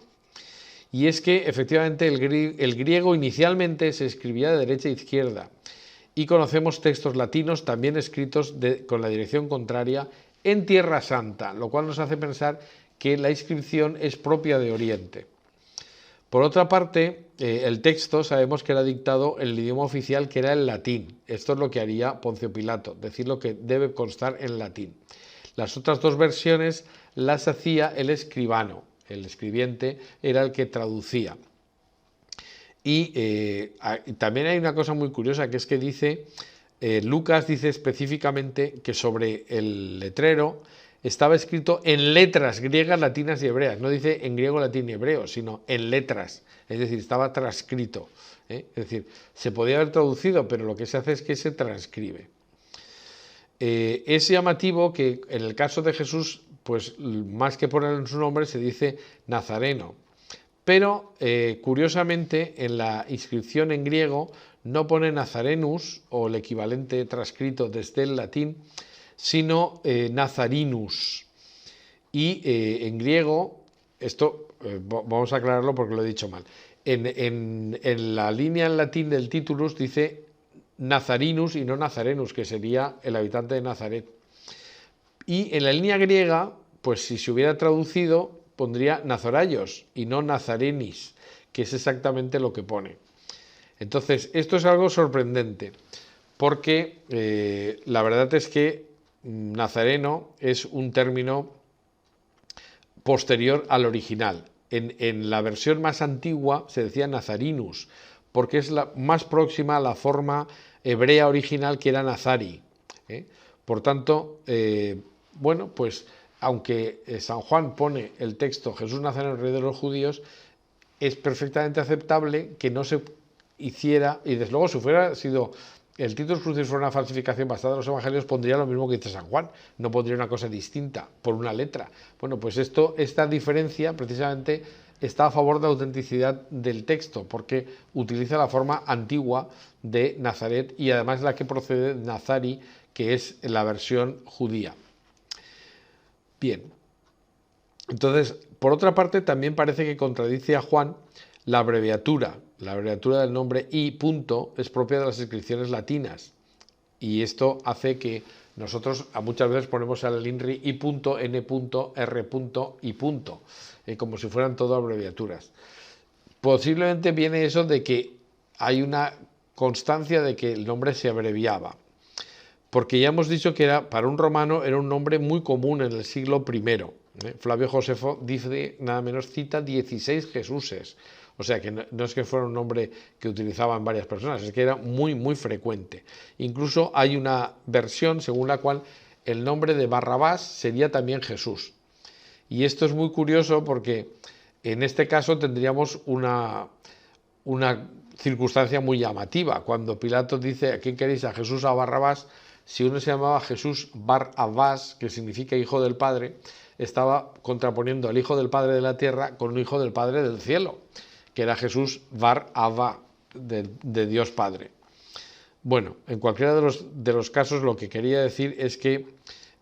Y es que efectivamente el griego inicialmente se escribía de derecha a izquierda y conocemos textos latinos también escritos con la dirección contraria en Tierra Santa, lo cual nos hace pensar que la inscripción es propia de Oriente. Por otra parte, el texto sabemos que era dictado en el idioma oficial, que era el latín. Esto es lo que haría Poncio Pilato, decir lo que debe constar en latín. Las otras dos versiones las hacía el escribano, el escribiente era el que traducía. Y también hay una cosa muy curiosa, que es que dice, Lucas dice específicamente que sobre el letrero estaba escrito en letras griegas, latinas y hebreas. No dice en griego, latín y hebreo, sino en letras. Es decir, estaba transcrito. Es decir, se podía haber traducido, pero lo que se hace es que se transcribe. Es llamativo que en el caso de Jesús, pues más que poner en su nombre, se dice Nazareno. Pero, curiosamente, en la inscripción en griego no pone Nazarenus, o el equivalente transcrito desde el latín, sino Nazarinus. Y en griego, esto vamos a aclararlo porque lo he dicho mal, en la línea en latín del Titulus dice Nazarinus y no Nazarenus, que sería el habitante de Nazaret. Y en la línea griega, pues si se hubiera traducido, pondría Nazoraios y no Nazarenis, que es exactamente lo que pone. Entonces, esto es algo sorprendente, porque la verdad es que nazareno es un término posterior al original. En la versión más antigua se decía Nazarinus, porque es la más próxima a la forma hebrea original, que era Nazari. Por tanto, bueno, pues aunque San Juan pone el texto Jesús Nazareno, rey de los judíos, es perfectamente aceptable que no se hiciera, y desde luego si fuera sido el Titus Crucis fuera una falsificación basada en los evangelios, pondría lo mismo que dice San Juan, no pondría una cosa distinta por una letra. Bueno, pues esta diferencia precisamente está a favor de la autenticidad del texto, porque utiliza la forma antigua de Nazaret y además la que procede de Nazari, que es la versión judía. Bien, entonces, por otra parte, también parece que contradice a Juan la abreviatura. La abreviatura del nombre I. punto es propia de las inscripciones latinas, y esto hace que nosotros muchas veces ponemos al INRI I. punto, N. punto, R. punto, I. punto, como si fueran todo abreviaturas. Posiblemente viene eso de que hay una constancia de que el nombre se abreviaba, porque ya hemos dicho que para un romano era un nombre muy común en el siglo I. Flavio Josefo dice, nada menos, cita 16 Jesuses. O sea que no es que fuera un nombre que utilizaban varias personas, es que era muy, muy frecuente. Incluso hay una versión según la cual el nombre de Barrabás sería también Jesús. Y esto es muy curioso porque en este caso tendríamos una circunstancia muy llamativa. Cuando Pilato dice, ¿a quién queréis, a Jesús o a Barrabás? Si uno se llamaba Jesús Bar Abbas, que significa hijo del Padre, estaba contraponiendo al hijo del Padre de la tierra con un hijo del Padre del cielo, que era Jesús Bar Abba, de Dios Padre. Bueno, en cualquiera de los casos lo que quería decir es que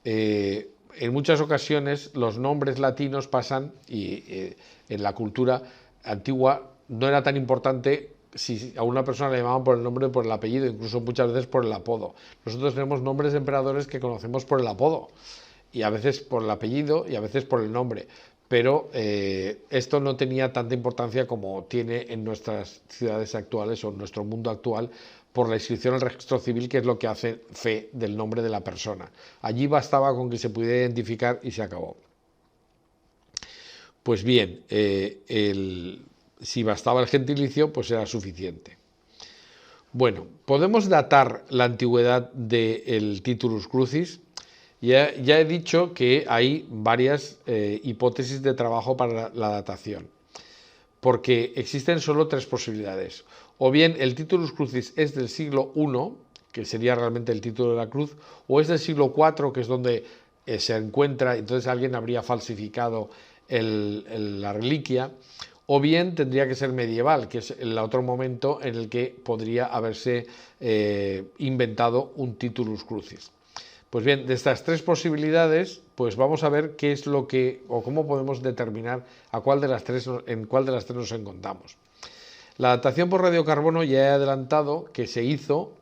en muchas ocasiones los nombres latinos pasan, y en la cultura antigua no era tan importante si a una persona le llamaban por el nombre o por el apellido, incluso muchas veces por el apodo. Nosotros tenemos nombres de emperadores que conocemos por el apodo, y a veces por el apellido y a veces por el nombre, pero esto no tenía tanta importancia como tiene en nuestras ciudades actuales o en nuestro mundo actual, por la inscripción al registro civil, que es lo que hace fe del nombre de la persona. Allí bastaba con que se pudiera identificar y se acabó. Pues bien, si bastaba el gentilicio, pues era suficiente. Bueno, podemos datar la antigüedad del Titulus Crucis. Ya he dicho que hay varias hipótesis de trabajo para la datación, porque existen solo tres posibilidades. O bien el Titulus Crucis es del siglo I, que sería realmente el título de la cruz, o es del siglo IV, que es donde se encuentra, entonces alguien habría falsificado la reliquia, o bien tendría que ser medieval, que es el otro momento en el que podría haberse inventado un Titulus Crucis. Pues bien, de estas tres posibilidades, pues vamos a ver qué es lo que, o cómo podemos determinar en cuál de las tres nos encontramos. La datación por radiocarbono ya he adelantado que se hizo,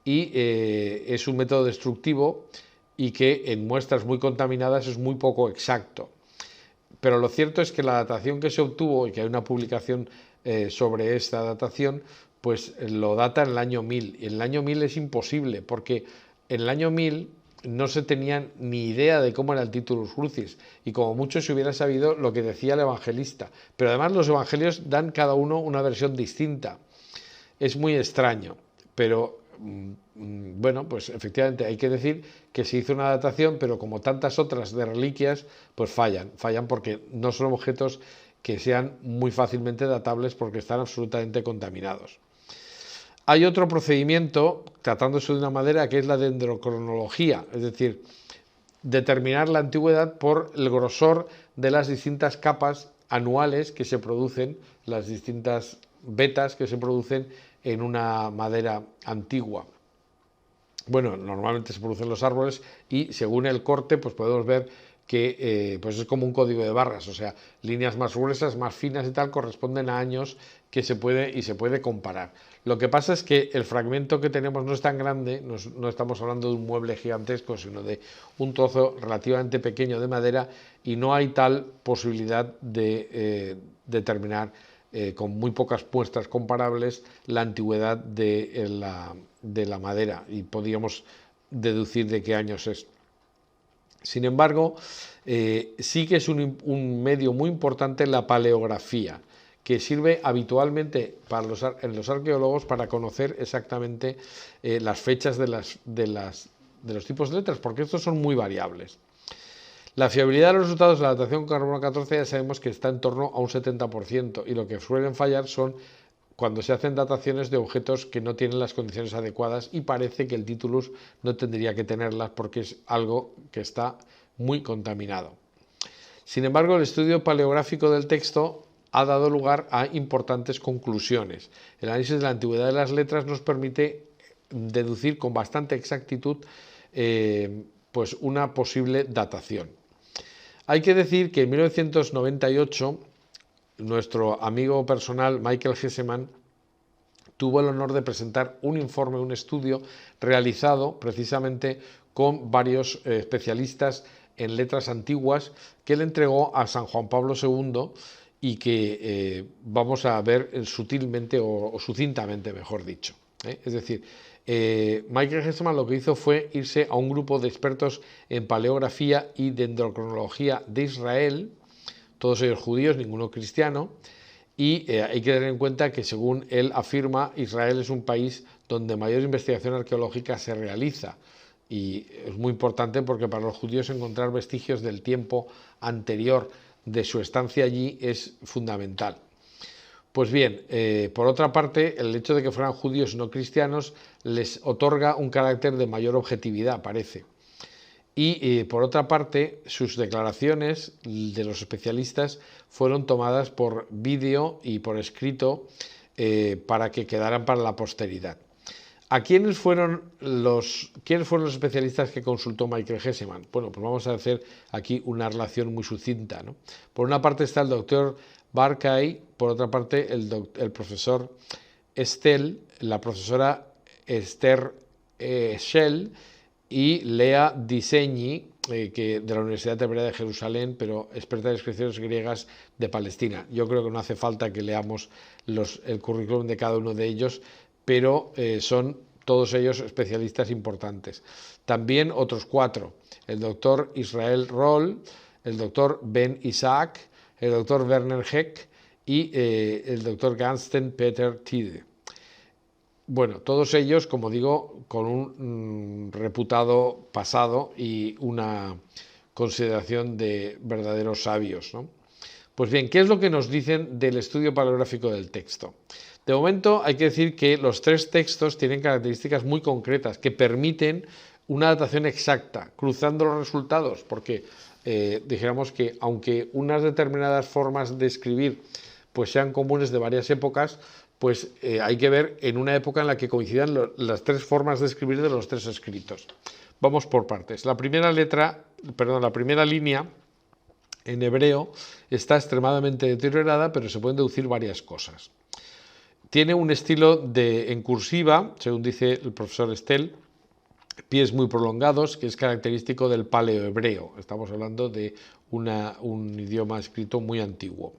y es un método destructivo y que en muestras muy contaminadas es muy poco exacto. Pero lo cierto es que la datación que se obtuvo, y que hay una publicación sobre esta datación, pues lo data en el año 1000. Y en el año 1000 es imposible, porque en el año 1000 no se tenía ni idea de cómo era el Titulus Crucis, y como mucho se hubiera sabido lo que decía el evangelista. Pero además los evangelios dan cada uno una versión distinta. Es muy extraño, pero bueno, pues efectivamente hay que decir que se hizo una datación, pero como tantas otras de reliquias, pues fallan porque no son objetos que sean muy fácilmente datables, porque están absolutamente contaminados. Hay otro procedimiento, tratándose de una madera, que es la dendrocronología, es decir, determinar la antigüedad por el grosor de las distintas capas anuales que se producen, las distintas vetas que se producen en una madera antigua. Bueno, normalmente se producen los árboles, y según el corte, pues podemos ver que pues es como un código de barras, o sea, líneas más gruesas, más finas y tal, corresponden a años que se puede comparar. Lo que pasa es que el fragmento que tenemos no es tan grande, no estamos hablando de un mueble gigantesco, sino de un trozo relativamente pequeño de madera, y no hay tal posibilidad de determinar con muy pocas muestras comparables la antigüedad de la madera, y podríamos deducir de qué años es. Sin embargo, sí que es un medio muy importante la paleografía, que sirve habitualmente en los arqueólogos para conocer exactamente las fechas de los tipos de letras, porque estos son muy variables. La fiabilidad de los resultados de la datación con carbono 14 ya sabemos que está en torno a un 70%, y lo que suelen fallar son cuando se hacen dataciones de objetos que no tienen las condiciones adecuadas, y parece que el titulus no tendría que tenerlas porque es algo que está muy contaminado. Sin embargo, el estudio paleográfico del texto ha dado lugar a importantes conclusiones. El análisis de la antigüedad de las letras nos permite deducir con bastante exactitud pues una posible datación. Hay que decir que en 1998 nuestro amigo personal Michael Hesemann tuvo el honor de presentar un informe, un estudio realizado precisamente con varios especialistas en letras antiguas, que le entregó a San Juan Pablo II, y que vamos a ver sutilmente o sucintamente, mejor dicho. Es decir, Michael Hesemann lo que hizo fue irse a un grupo de expertos en paleografía y dendrocronología de Israel, todos ellos judíos, ninguno cristiano, y hay que tener en cuenta que, según él afirma, Israel es un país donde mayor investigación arqueológica se realiza, y es muy importante porque para los judíos encontrar vestigios del tiempo anterior de su estancia allí es fundamental. Pues bien, por otra parte, el hecho de que fueran judíos y no cristianos les otorga un carácter de mayor objetividad, parece. Y por otra parte, sus declaraciones de los especialistas fueron tomadas por vídeo y por escrito para que quedaran para la posteridad. ¿Quiénes fueron los especialistas que consultó Michael Hesemann? Bueno, pues vamos a hacer aquí una relación muy sucinta, ¿no? Por una parte está el doctor Barkay, por otra parte el profesor Estelle, la profesora Esther Schell y Lea Disegni, de la Universidad Hebrea de Jerusalén, pero experta en inscripciones griegas de Palestina. Yo creo que no hace falta que leamos el currículum de cada uno de ellos, pero son todos ellos especialistas importantes. También otros 4, el doctor Israel Roll, el doctor Ben Isaac, el doctor Werner Heck y el doctor Gansten Peter Tide. Bueno, todos ellos, como digo, con un reputado pasado y una consideración de verdaderos sabios, ¿no? Pues bien, ¿qué es lo que nos dicen del estudio paleográfico del texto? De momento hay que decir que los 3 textos tienen características muy concretas que permiten una datación exacta, cruzando los resultados, porque dijéramos que aunque unas determinadas formas de escribir pues sean comunes de varias épocas, pues hay que ver en una época en la que coincidan las 3 formas de escribir de los 3 escritos. Vamos por partes. La primera línea en hebreo está extremadamente deteriorada, pero se pueden deducir varias cosas. Tiene un estilo en cursiva, según dice el profesor Estelle, pies muy prolongados, que es característico del paleohebreo. Estamos hablando de un idioma escrito muy antiguo.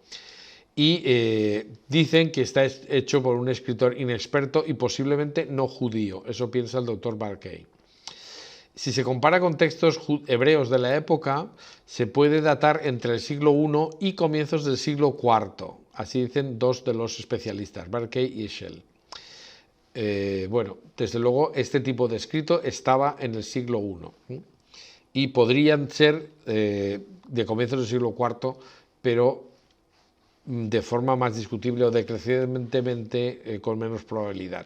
Y dicen que está hecho por un escritor inexperto y posiblemente no judío. Eso piensa el doctor Barkay. Si se compara con textos hebreos de la época, se puede datar entre el siglo I y comienzos del siglo IV. Así dicen 2 de los especialistas, Barkay y Schell. Bueno, desde luego este tipo de escrito estaba en el siglo I y podrían ser de comienzos del siglo IV, pero de forma más discutible o decrecientemente con menos probabilidad.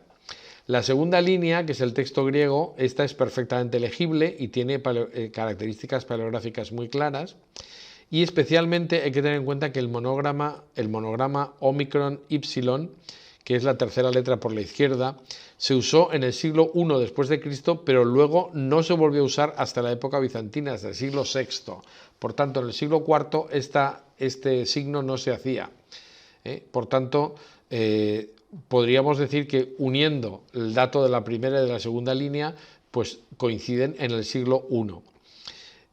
La segunda línea, que es el texto griego, esta es perfectamente legible y tiene características paleográficas muy claras, y especialmente hay que tener en cuenta que el monograma Omicron Y, que es la tercera letra por la izquierda, Se usó en el siglo I después de Cristo, pero luego no se volvió a usar hasta la época bizantina, hasta el siglo VI. Por tanto, en el siglo IV este signo no se hacía. Por tanto, podríamos decir que uniendo el dato de la primera y de la segunda línea, pues coinciden en el siglo I.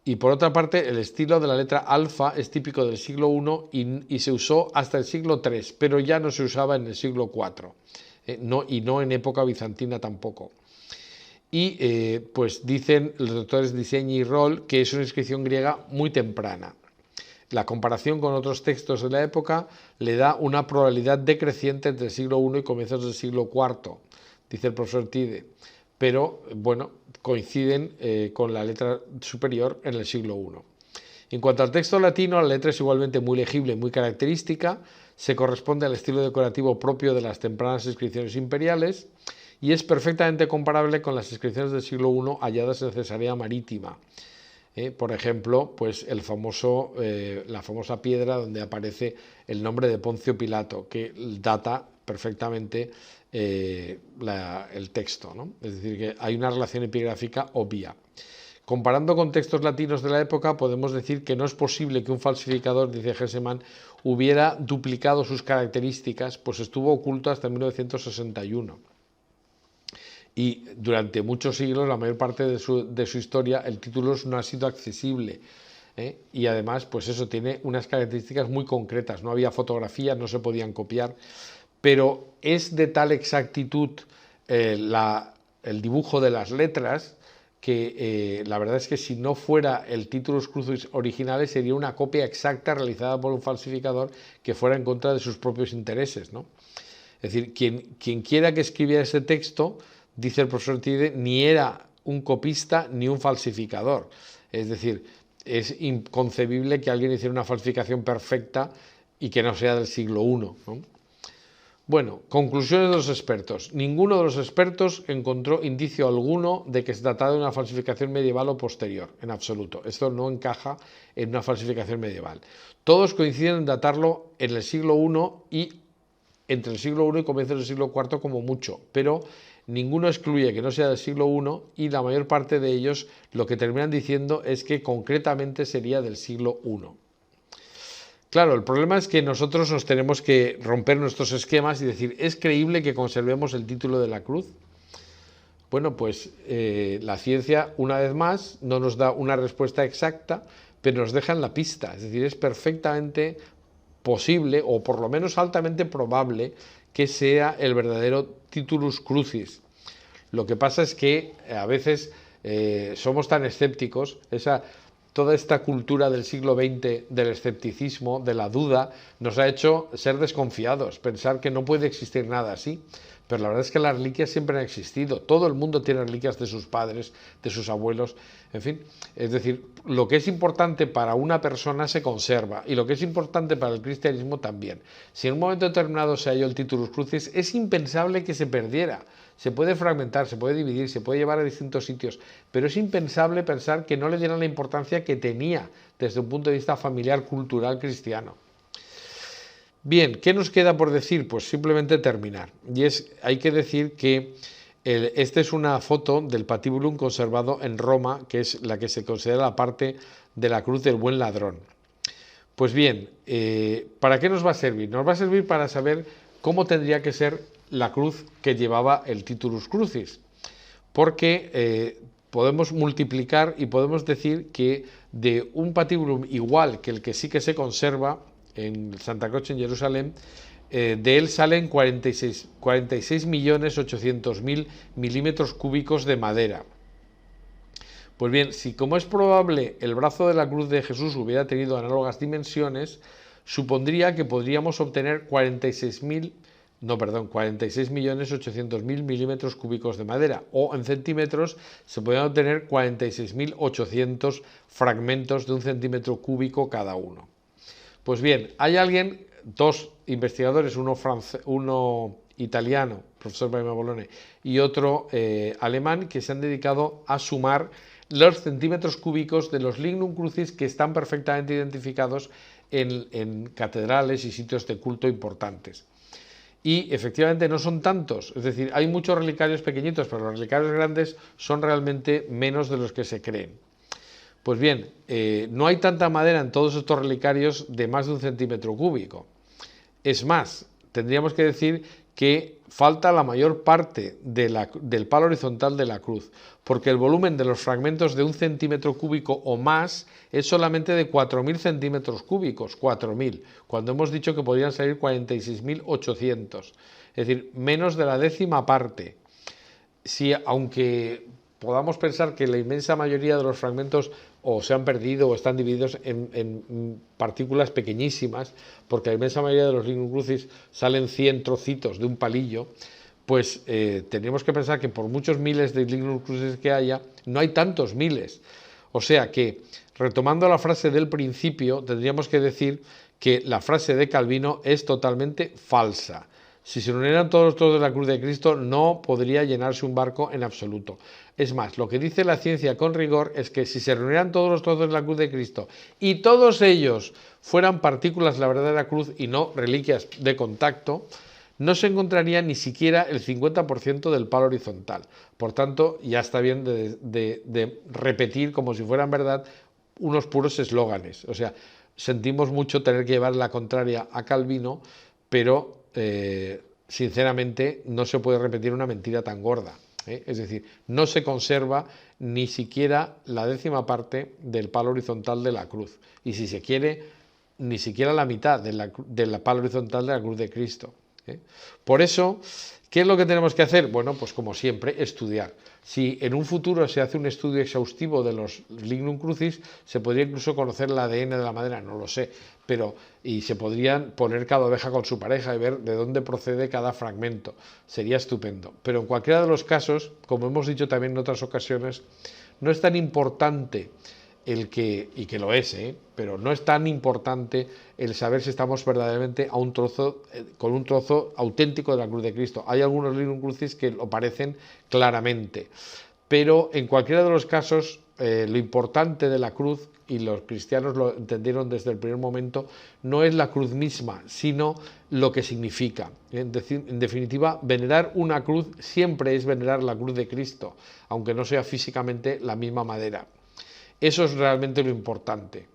Y por otra parte, el estilo de la letra alfa es típico del siglo I y se usó hasta el siglo III, pero ya no se usaba en el siglo IV. Y no en época bizantina tampoco. Y pues dicen los doctores Diseñi y Roll que es una inscripción griega muy temprana. La comparación con otros textos de la época le da una probabilidad decreciente entre el siglo I y comienzos del siglo IV, dice el profesor Tide, pero bueno, coinciden con la letra superior en el siglo I. En cuanto al texto latino, la letra es igualmente muy legible y muy característica, se corresponde al estilo decorativo propio de las tempranas inscripciones imperiales y es perfectamente comparable con las inscripciones del siglo I halladas en Cesarea Marítima. Por ejemplo, pues la famosa piedra donde aparece el nombre de Poncio Pilato, que data perfectamente el texto, ¿no? Es decir, que hay una relación epigráfica obvia. Comparando con textos latinos de la época, podemos decir que no es posible que un falsificador, dice Gesseman, hubiera duplicado sus características, pues estuvo oculto hasta 1961. Y durante muchos siglos, la mayor parte de su historia, el título no ha sido accesible. Y además, pues eso tiene unas características muy concretas. No había fotografías, no se podían copiar, pero es de tal exactitud el dibujo de las letras que la verdad es que si no fuera el Titulus Crucis original sería una copia exacta realizada por un falsificador que fuera en contra de sus propios intereses, ¿no? Es decir, quien quiera que escribiera ese texto, dice el profesor Tide, ni era un copista ni un falsificador. Es decir, es inconcebible que alguien hiciera una falsificación perfecta y que no sea del siglo I, ¿no? Bueno, conclusiones de los expertos. Ninguno de los expertos encontró indicio alguno de que se tratara de una falsificación medieval o posterior, en absoluto. Esto no encaja en una falsificación medieval. Todos coinciden en datarlo en el siglo I y entre el siglo I y comienzos del siglo IV como mucho, pero ninguno excluye que no sea del siglo I y la mayor parte de ellos lo que terminan diciendo es que concretamente sería del siglo I. Claro, el problema es que nosotros nos tenemos que romper nuestros esquemas y decir, ¿es creíble que conservemos el título de la cruz? Bueno, pues la ciencia, una vez más, no nos da una respuesta exacta, pero nos deja en la pista. Es decir, es perfectamente posible, o por lo menos altamente probable, que sea el verdadero Titulus Crucis. Lo que pasa es que a veces somos tan escépticos, toda esta cultura del siglo XX, del escepticismo, de la duda, nos ha hecho ser desconfiados, pensar que no puede existir nada así. Pero la verdad es que las reliquias siempre han existido. Todo el mundo tiene reliquias de sus padres, de sus abuelos, en fin. Es decir, lo que es importante para una persona se conserva y lo que es importante para el cristianismo también. Si en un momento determinado se halló el Titulus Crucis, es impensable que se perdiera. Se puede fragmentar, se puede dividir, se puede llevar a distintos sitios, pero es impensable pensar que no le dieran la importancia que tenía desde un punto de vista familiar, cultural, cristiano. Bien, ¿qué nos queda por decir? Pues simplemente terminar. Y hay que decir que esta es una foto del patibulum conservado en Roma, que es la que se considera la parte de la cruz del buen ladrón. Pues bien, ¿para qué nos va a servir? Nos va a servir para saber cómo tendría que ser la cruz que llevaba el Titulus Crucis, porque podemos multiplicar y podemos decir que de un patibulum igual que el que sí que se conserva en Santa Croce en Jerusalén, de él salen 46.800.000 milímetros cúbicos de madera. Pues bien, si como es probable el brazo de la cruz de Jesús hubiera tenido análogas dimensiones, supondría que podríamos obtener 46.800.000 milímetros cúbicos de madera, o en centímetros se podrían obtener 46.800 fragmentos de un centímetro cúbico cada uno. Pues bien, hay dos investigadores, uno italiano, profesor Baima Bolone, y otro alemán, que se han dedicado a sumar los centímetros cúbicos de los lignum crucis que están perfectamente identificados en catedrales y sitios de culto importantes. Y efectivamente no son tantos, es decir, hay muchos relicarios pequeñitos, pero los relicarios grandes son realmente menos de los que se creen. Pues bien, no hay tanta madera en todos estos relicarios de más de 1 centímetro cúbico. Es más, tendríamos que decir que falta la mayor parte del palo horizontal de la cruz, porque el volumen de los fragmentos de 1 centímetro cúbico o más es solamente de 4.000 centímetros cúbicos, 4.000, cuando hemos dicho que podrían salir 46.800, es decir, menos de la décima parte. Si, aunque podamos pensar que la inmensa mayoría de los fragmentos o se han perdido o están divididos en partículas pequeñísimas, porque la inmensa mayoría de los Lignum Crucis salen 100 trocitos de un palillo, pues tenemos que pensar que por muchos miles de Lignum Crucis que haya, no hay tantos miles. O sea que, retomando la frase del principio, tendríamos que decir que la frase de Calvino es totalmente falsa. Si se unieran todos los trozos de la cruz de Cristo, no podría llenarse un barco en absoluto. Es más, lo que dice la ciencia con rigor es que si se reunieran todos los trozos de la cruz de Cristo y todos ellos fueran partículas de la verdadera cruz y no reliquias de contacto, no se encontraría ni siquiera el 50% del palo horizontal. Por tanto, ya está bien de repetir como si fueran verdad unos puros eslóganes. O sea, sentimos mucho tener que llevar la contraria a Calvino, pero sinceramente no se puede repetir una mentira tan gorda. Es decir, no se conserva ni siquiera la décima parte del palo horizontal de la cruz. Y si se quiere, ni siquiera la mitad del palo horizontal de la cruz de Cristo. Por eso, ¿qué es lo que tenemos que hacer? Bueno, pues como siempre, estudiar. Si en un futuro se hace un estudio exhaustivo de los Lignum Crucis, se podría incluso conocer el ADN de la madera, no lo sé, y se podrían poner cada oveja con su pareja y ver de dónde procede cada fragmento. Sería estupendo. Pero en cualquiera de los casos, como hemos dicho también en otras ocasiones, no es tan importante y que lo es, pero no es tan importante el saber si estamos verdaderamente con un trozo auténtico de la cruz de Cristo. Hay algunos Lignum Crucis que lo parecen claramente, pero en cualquiera de los casos lo importante de la cruz, y los cristianos lo entendieron desde el primer momento, no es la cruz misma, sino lo que significa. En definitiva, venerar una cruz siempre es venerar la cruz de Cristo, aunque no sea físicamente la misma madera. Eso es realmente lo importante.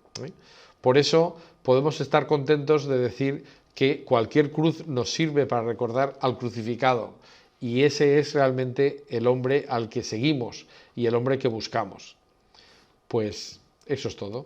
Por eso podemos estar contentos de decir que cualquier cruz nos sirve para recordar al crucificado, y ese es realmente el hombre al que seguimos y el hombre que buscamos. Pues eso es todo.